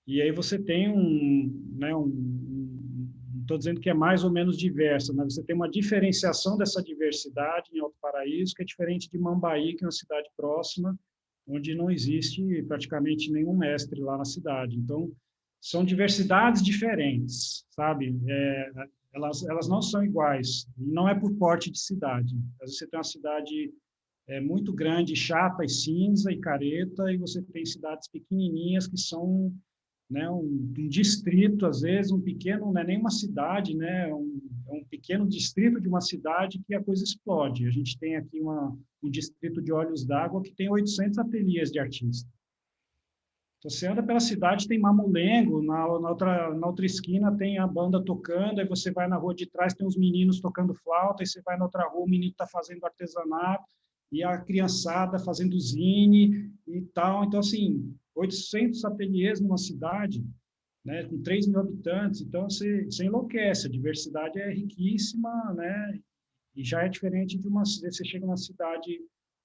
E aí você tem estou dizendo que é mais ou menos diversa, mas você tem uma diferenciação dessa diversidade em Alto Paraíso, que é diferente de Mambaí, que é uma cidade próxima, onde não existe praticamente nenhum mestre lá na cidade. Então, são diversidades diferentes, sabe? Elas não são iguais, e não é por porte de cidade. Às vezes você tem uma cidade muito grande, chata e cinza e careta, e você tem cidades pequenininhas que são, né, um distrito, às vezes, um pequeno, não é nem uma cidade, né, um pequeno distrito de uma cidade que a coisa explode. A gente tem aqui um distrito de Olhos d'Água que tem 800 ateliês de artista. Então, você anda pela cidade, tem mamulengo, na outra esquina tem a banda tocando, aí você vai na rua de trás, tem os meninos tocando flauta, aí você vai na outra rua, o menino está fazendo artesanato, e a criançada fazendo zine e tal. Então, assim, 800 ateliês numa cidade, né, com 3.000 habitantes, então você enlouquece, a diversidade é riquíssima, né, e já é diferente de você chega numa cidade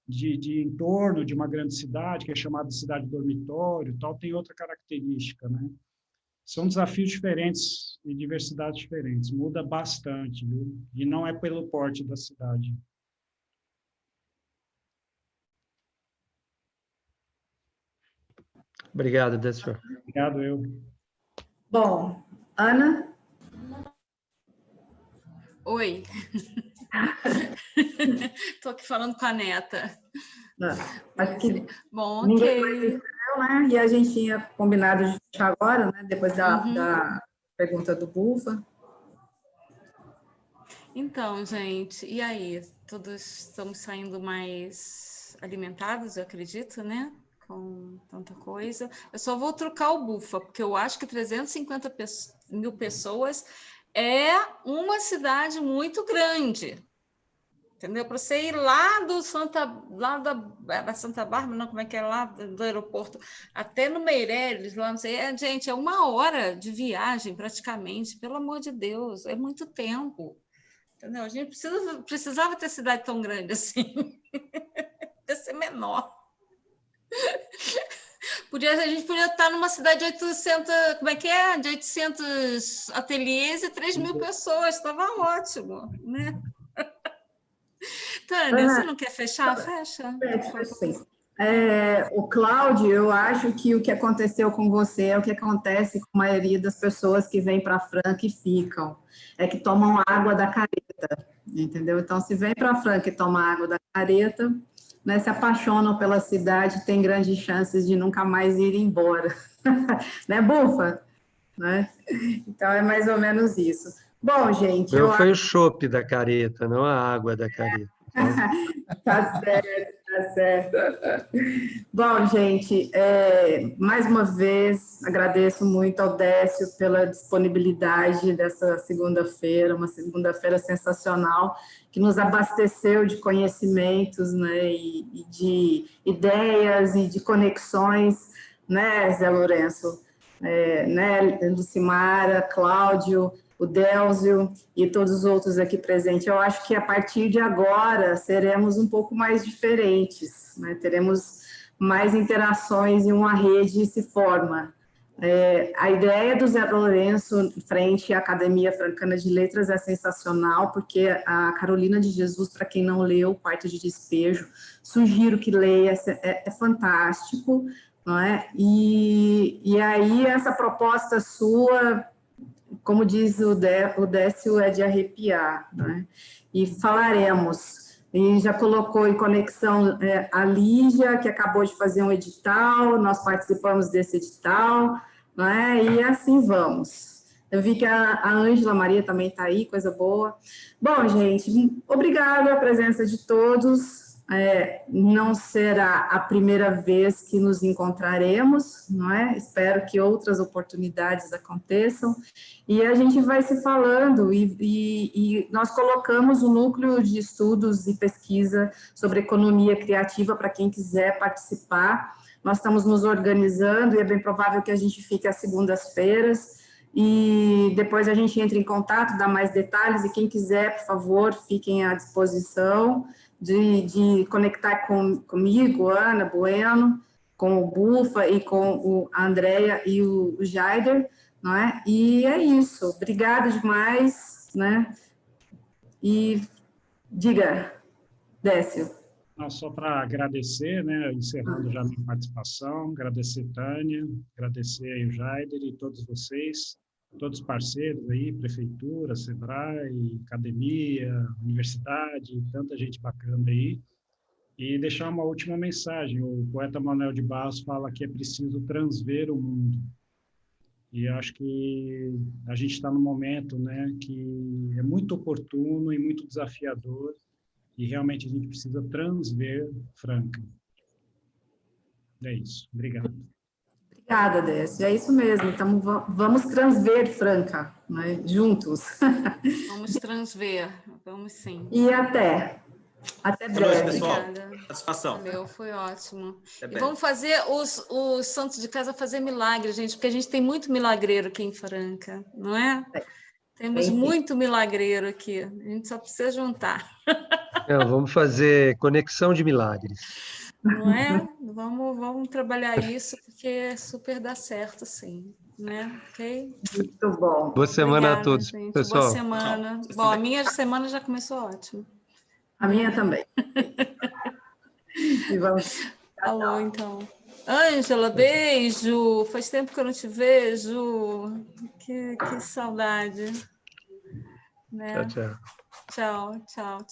de entorno de uma grande cidade, que é chamada de cidade dormitório, tal, tem outra característica, né. São desafios diferentes e diversidades diferentes, muda bastante, viu? E não é pelo porte da cidade. Obrigado, Décio. Obrigado, eu. Bom, Ana? Oi. Estou aqui falando com a neta. Acho que bom, ninguém ok. mais entendeu, né? E a gente tinha combinado de fechar agora, né? Depois da pergunta do Bufa. Então, gente, e aí? Todos estamos saindo mais alimentados, eu acredito, né? Com tanta coisa. Eu só vou trocar o Bufa, porque eu acho que 350 mil pessoas é uma cidade muito grande. Entendeu? Para você ir lá da Santa Bárbara, não, como é que é lá do aeroporto, até no Meireles, lá, não sei, gente, é 1 hora de viagem praticamente, pelo amor de Deus, é muito tempo. Entendeu? A gente precisava ter cidade tão grande assim, podia ser menor. A gente podia estar numa cidade de 800, como é que é? De 800 ateliês e 3.000 pessoas, estava ótimo, né? Tânia, você não quer fechar? Fecha. Sim. O Cláudio, eu acho que o que aconteceu com você é o que acontece com a maioria das pessoas que vêm para Franca e ficam. É que tomam água da careta, entendeu? Então, se vem para Franca e toma água da careta, né, se apaixonam pela cidade, têm grandes chances de nunca mais ir embora. Né, Bufa? Né? Então, é mais ou menos isso. Bom, gente... Foi o chopp da careta, não a água da careta. Tá certo, tá certo. Bom, gente, mais uma vez, agradeço muito ao Décio pela disponibilidade dessa segunda-feira, uma segunda-feira sensacional, que nos abasteceu de conhecimentos, né, e de ideias e de conexões, né, Zé Lourenço? Né, Lucimara, Cláudio, o Délzio e todos os outros aqui presentes. Eu acho que a partir de agora seremos um pouco mais diferentes, né? Teremos mais interações e uma rede se forma. A ideia do Zé Lourenço frente à Academia Francana de Letras é sensacional, porque a Carolina de Jesus, para quem não leu, Quarto de Despejo, sugiro que leia, é fantástico, não é? E aí essa proposta sua, como diz o Décio, é de arrepiar, né? E falaremos. E já colocou em conexão a Lígia, que acabou de fazer um edital, nós participamos desse edital, né? E assim vamos. Eu vi que a Ângela Maria também está aí, coisa boa. Bom, gente, obrigada a presença de todos. Não será a primeira vez que nos encontraremos, não é? Espero que outras oportunidades aconteçam, e a gente vai se falando, e nós colocamos o núcleo de estudos e pesquisa sobre economia criativa para quem quiser participar. Nós estamos nos organizando, e é bem provável que a gente fique às segundas-feiras, e depois a gente entra em contato, dá mais detalhes, e quem quiser, por favor, fiquem à disposição de conectar comigo, Ana Bueno, com o Bufa e com a Andrea e o Jaider, não é? E é isso, obrigada demais, né? E diga, Décio. Só para agradecer, né, encerrando já a minha participação, agradecer Tânia, agradecer aí o Jaider e todos vocês, todos os parceiros aí, Prefeitura, Sebrae, Academia, Universidade, tanta gente bacana aí. E deixar uma última mensagem. O poeta Manuel de Barros fala que é preciso transver o mundo. E acho que a gente está num momento, né, que é muito oportuno e muito desafiador, e realmente a gente precisa transver Franca. É isso. Obrigado. Obrigada, Décio. É isso mesmo. Então, vamos transver Franca, né? Juntos. Vamos transver, vamos sim. E até breve. Boa noite, pessoal. Obrigada. Satisfação. Valeu, foi ótimo. Até e vamos fazer os santos de casa fazer milagre, gente, porque a gente tem muito milagreiro aqui em Franca, não é? Temos muito milagreiro aqui. A gente só precisa juntar. Não, vamos fazer conexão de milagres. Não é? Vamos trabalhar isso, porque super dá certo, sim. Né? Ok? Muito bom. Boa semana Obrigada, a todos, gente. pessoal. Boa semana. Bom, a minha semana já começou ótimo. A minha também. E vamos... Alô, então. Ângela, beijo. Faz tempo que eu não te vejo. Que saudade. Né? Tchau, tchau. Tchau, tchau.